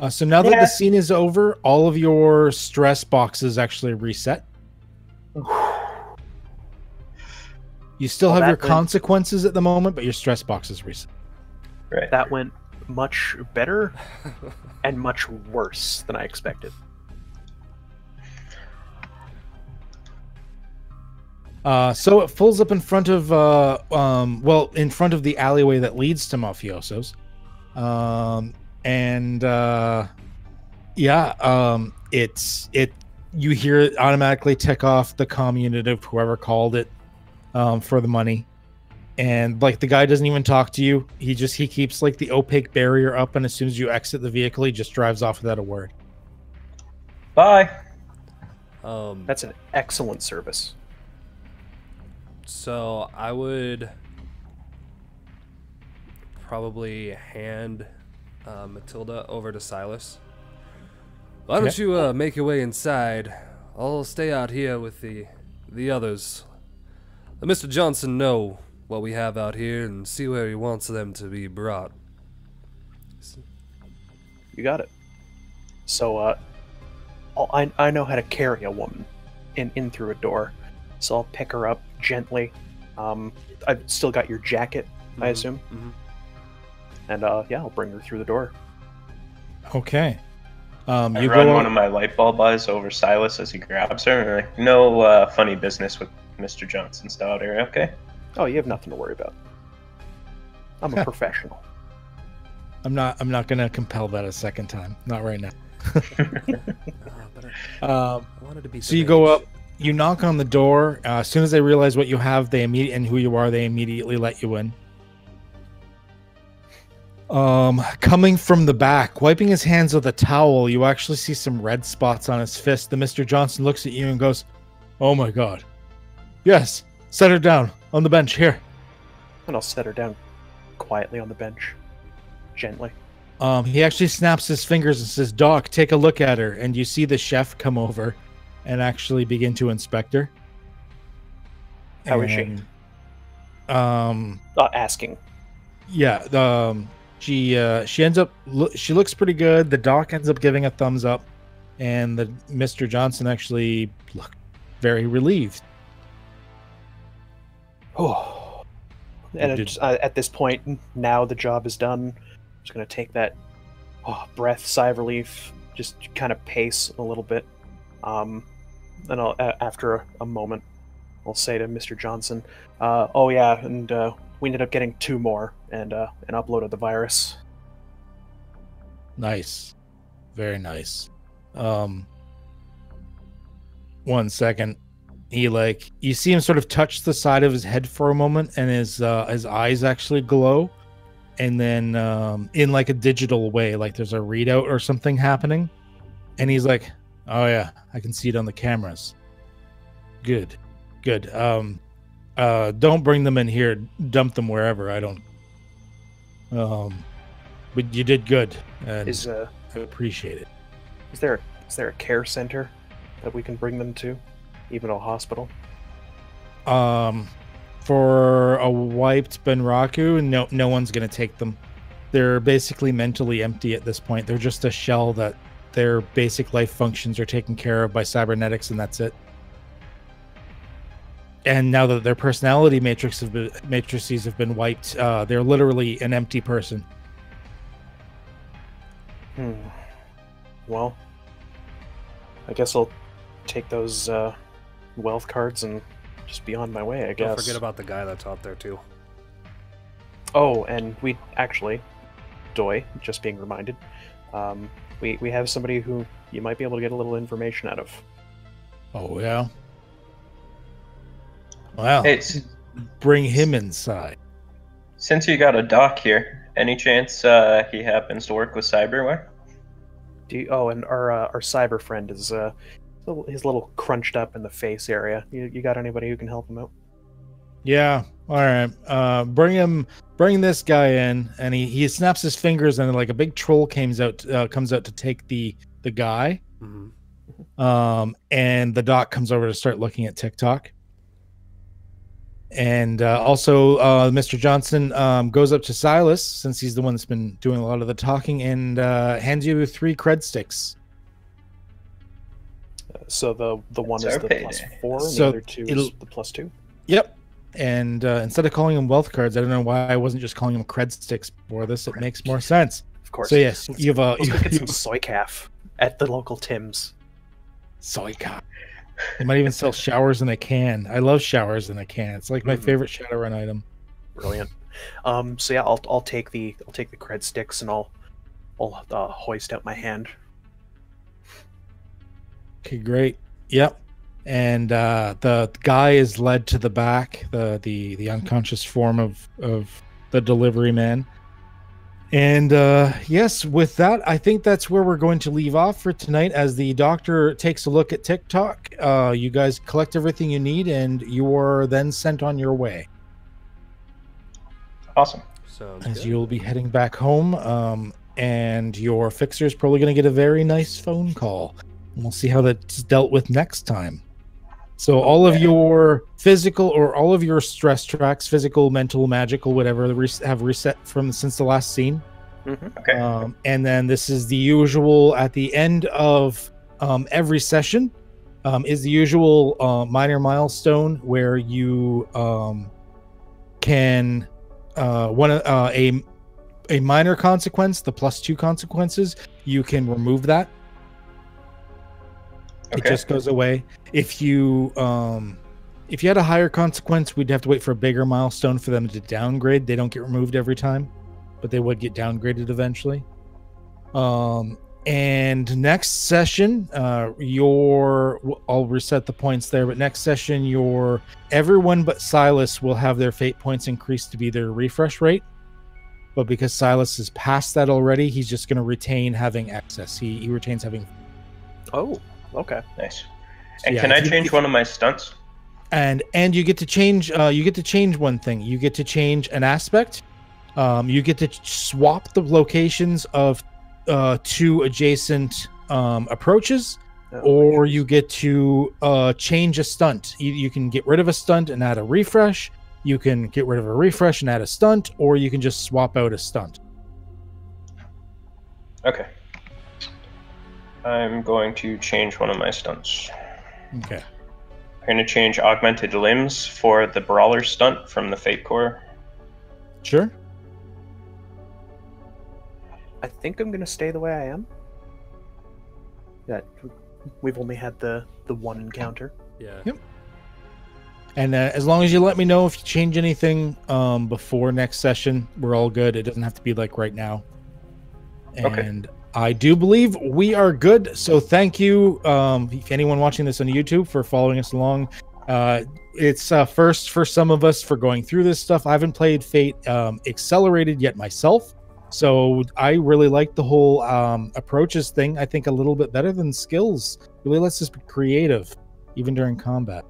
So now that the scene is over, all of your stress boxes actually reset. You still have your consequences at the moment, but your stress boxes reset. Right. That went much better and much worse than I expected. So it pulls up in front of, in front of the alleyway that leads to Mafioso's. You hear it automatically tick off the comm unit of whoever called it, for the money. And like the guy doesn't even talk to you. He keeps like the opaque barrier up, and as soon as you exit the vehicle, he just drives off without a word. Bye. That's an excellent service. So I would probably hand Matilda over to Silas. Why don't you make your way inside? I'll stay out here with the others. Let Mr. Johnson know what we have out here and see where he wants them to be brought. You got it. So I know how to carry a woman in through a door, so I'll pick her up gently. I've still got your jacket, I assume. And yeah, I'll bring her through the door. Okay. I run one of my light bulb eyes over Silas as he grabs her, and like, no funny business with Mr. Johnson's daughter, okay? Oh, you have nothing to worry about. I'm a professional. I'm not gonna compel that a second time. Not right now. I wanted to be so you go up, you knock on the door. As soon as they realize what you have, and who you are, they immediately let you in. Coming from the back, wiping his hands with a towel, you actually see some red spots on his fist. The Mr. Johnson looks at you and goes, "Oh my God. Yes, set her down on the bench here." And I'll set her down quietly on the bench. Gently. He actually snaps his fingers and says, "Doc, take a look at her." And you see the chef come over and actually begin to inspect her. How is she? Asking. Yeah. She ends up. She looks pretty good. The doc ends up giving a thumbs up, and the Mr. Johnson actually looked very relieved. Oh. And at this point, now the job is done. I'm just gonna take that breath, sigh of relief, just kind of pace a little bit. And I'll after a moment, I'll say to Mr. Johnson, "Oh yeah, and we ended up getting 2 more and uploaded the virus." Nice, very nice. 1 second. You see him sort of touch the side of his head for a moment, and his eyes actually glow, and then in like a digital way, like there's a readout or something happening, and he's like, "Oh yeah, I can see it on the cameras. Good. Don't bring them in here. Dump them wherever. I don't. But you did good, and I appreciate it." Is there a care center that we can bring them to? Even a hospital? For a wiped Benraku, no one's gonna take them. They're basically mentally empty at this point. They're just a shell that their basic life functions are taken care of by cybernetics, and that's it. And now that their personality matrices have been wiped, they're literally an empty person. Well, I guess I'll take those wealth cards and just be on my way, I guess. Don't forget about the guy that's out there, too. Oh, and we actually, Doi, just being reminded, we have somebody who you might be able to get a little information out of. Oh, yeah? Wow. Hey, bring him inside. Since you got a doc here, any chance he happens to work with cyberware? And our cyber friend is he's a little crunched up in the face area. You got anybody who can help him out? Yeah. All right. Bring this guy in, and he snaps his fingers, and like a big troll comes out to take the guy. Mm-hmm. And the doc comes over to start looking at TikTok. And also, Mr. Johnson goes up to Silas, since he's the one that's been doing a lot of the talking, and hands you 3 cred sticks. So the one is the +4, and so the other 2 is the +2? Yep. And instead of calling them wealth cards, I don't know why I wasn't just calling them cred sticks for this. It makes more sense. Of course. So yes, you have get some soy calf at the local Tim's. Soy calf. They might even sell showers in a can. I love showers in a can. It's like my favorite Shadowrun item. Brilliant. So yeah, I'll take the cred sticks, and I'll hoist out my hand. Okay, great. Yep. And the guy is led to the back, the unconscious form of the delivery man. And yes, with that, I think that's where we're going to leave off for tonight. As the doctor takes a look at TikTok, you guys collect everything you need, and you are then sent on your way. Awesome. Sounds As good. you'll be heading back home, and your fixer is probably going to get a very nice phone call. And we'll see how that's dealt with next time. So all of your physical or all of your stress tracks, physical, mental, magical, whatever, have reset since the last scene. Mm-hmm. Okay. And then this is the usual at the end of every session is the usual minor milestone where you can a minor consequence, the +2 consequences, you can remove that. It just goes away. If you had a higher consequence, we'd have to wait for a bigger milestone for them to downgrade. They don't get removed every time, but they would get downgraded eventually. And next session, I'll reset the points there, but next session, everyone but Silas will have their fate points increased to be their refresh rate. But because Silas is past that already, he's just going to retain having access. He retains having. Oh. Okay. Nice. And can I change one of my stunts? And you get to change one thing. You get to change an aspect, You get to swap the locations of 2 adjacent approaches, or you get to change a stunt. You can get rid of a stunt and add a refresh. You can get rid of a refresh and add a stunt, or you can just swap out a stunt. Okay. I'm going to change one of my stunts. Okay. I'm going to change Augmented Limbs for the Brawler stunt from the Fate Core. Sure. I think I'm going to stay the way I am. Yeah, we've only had the one encounter. Yeah. Yep. And as long as you let me know if you change anything before next session, we're all good. It doesn't have to be like right now. And I do believe we are good. So thank you, if anyone watching this on YouTube, for following us along. It's first for some of us for going through this stuff. I haven't played Fate Accelerated yet myself. So I really like the whole approaches thing. I think a little bit better than skills. Really lets us be creative, even during combat.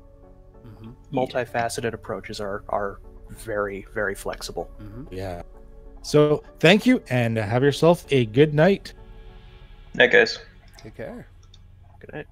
Multifaceted approaches are very, very flexible. Yeah. So thank you, and have yourself a good night. Night, guys. Take care. Good night.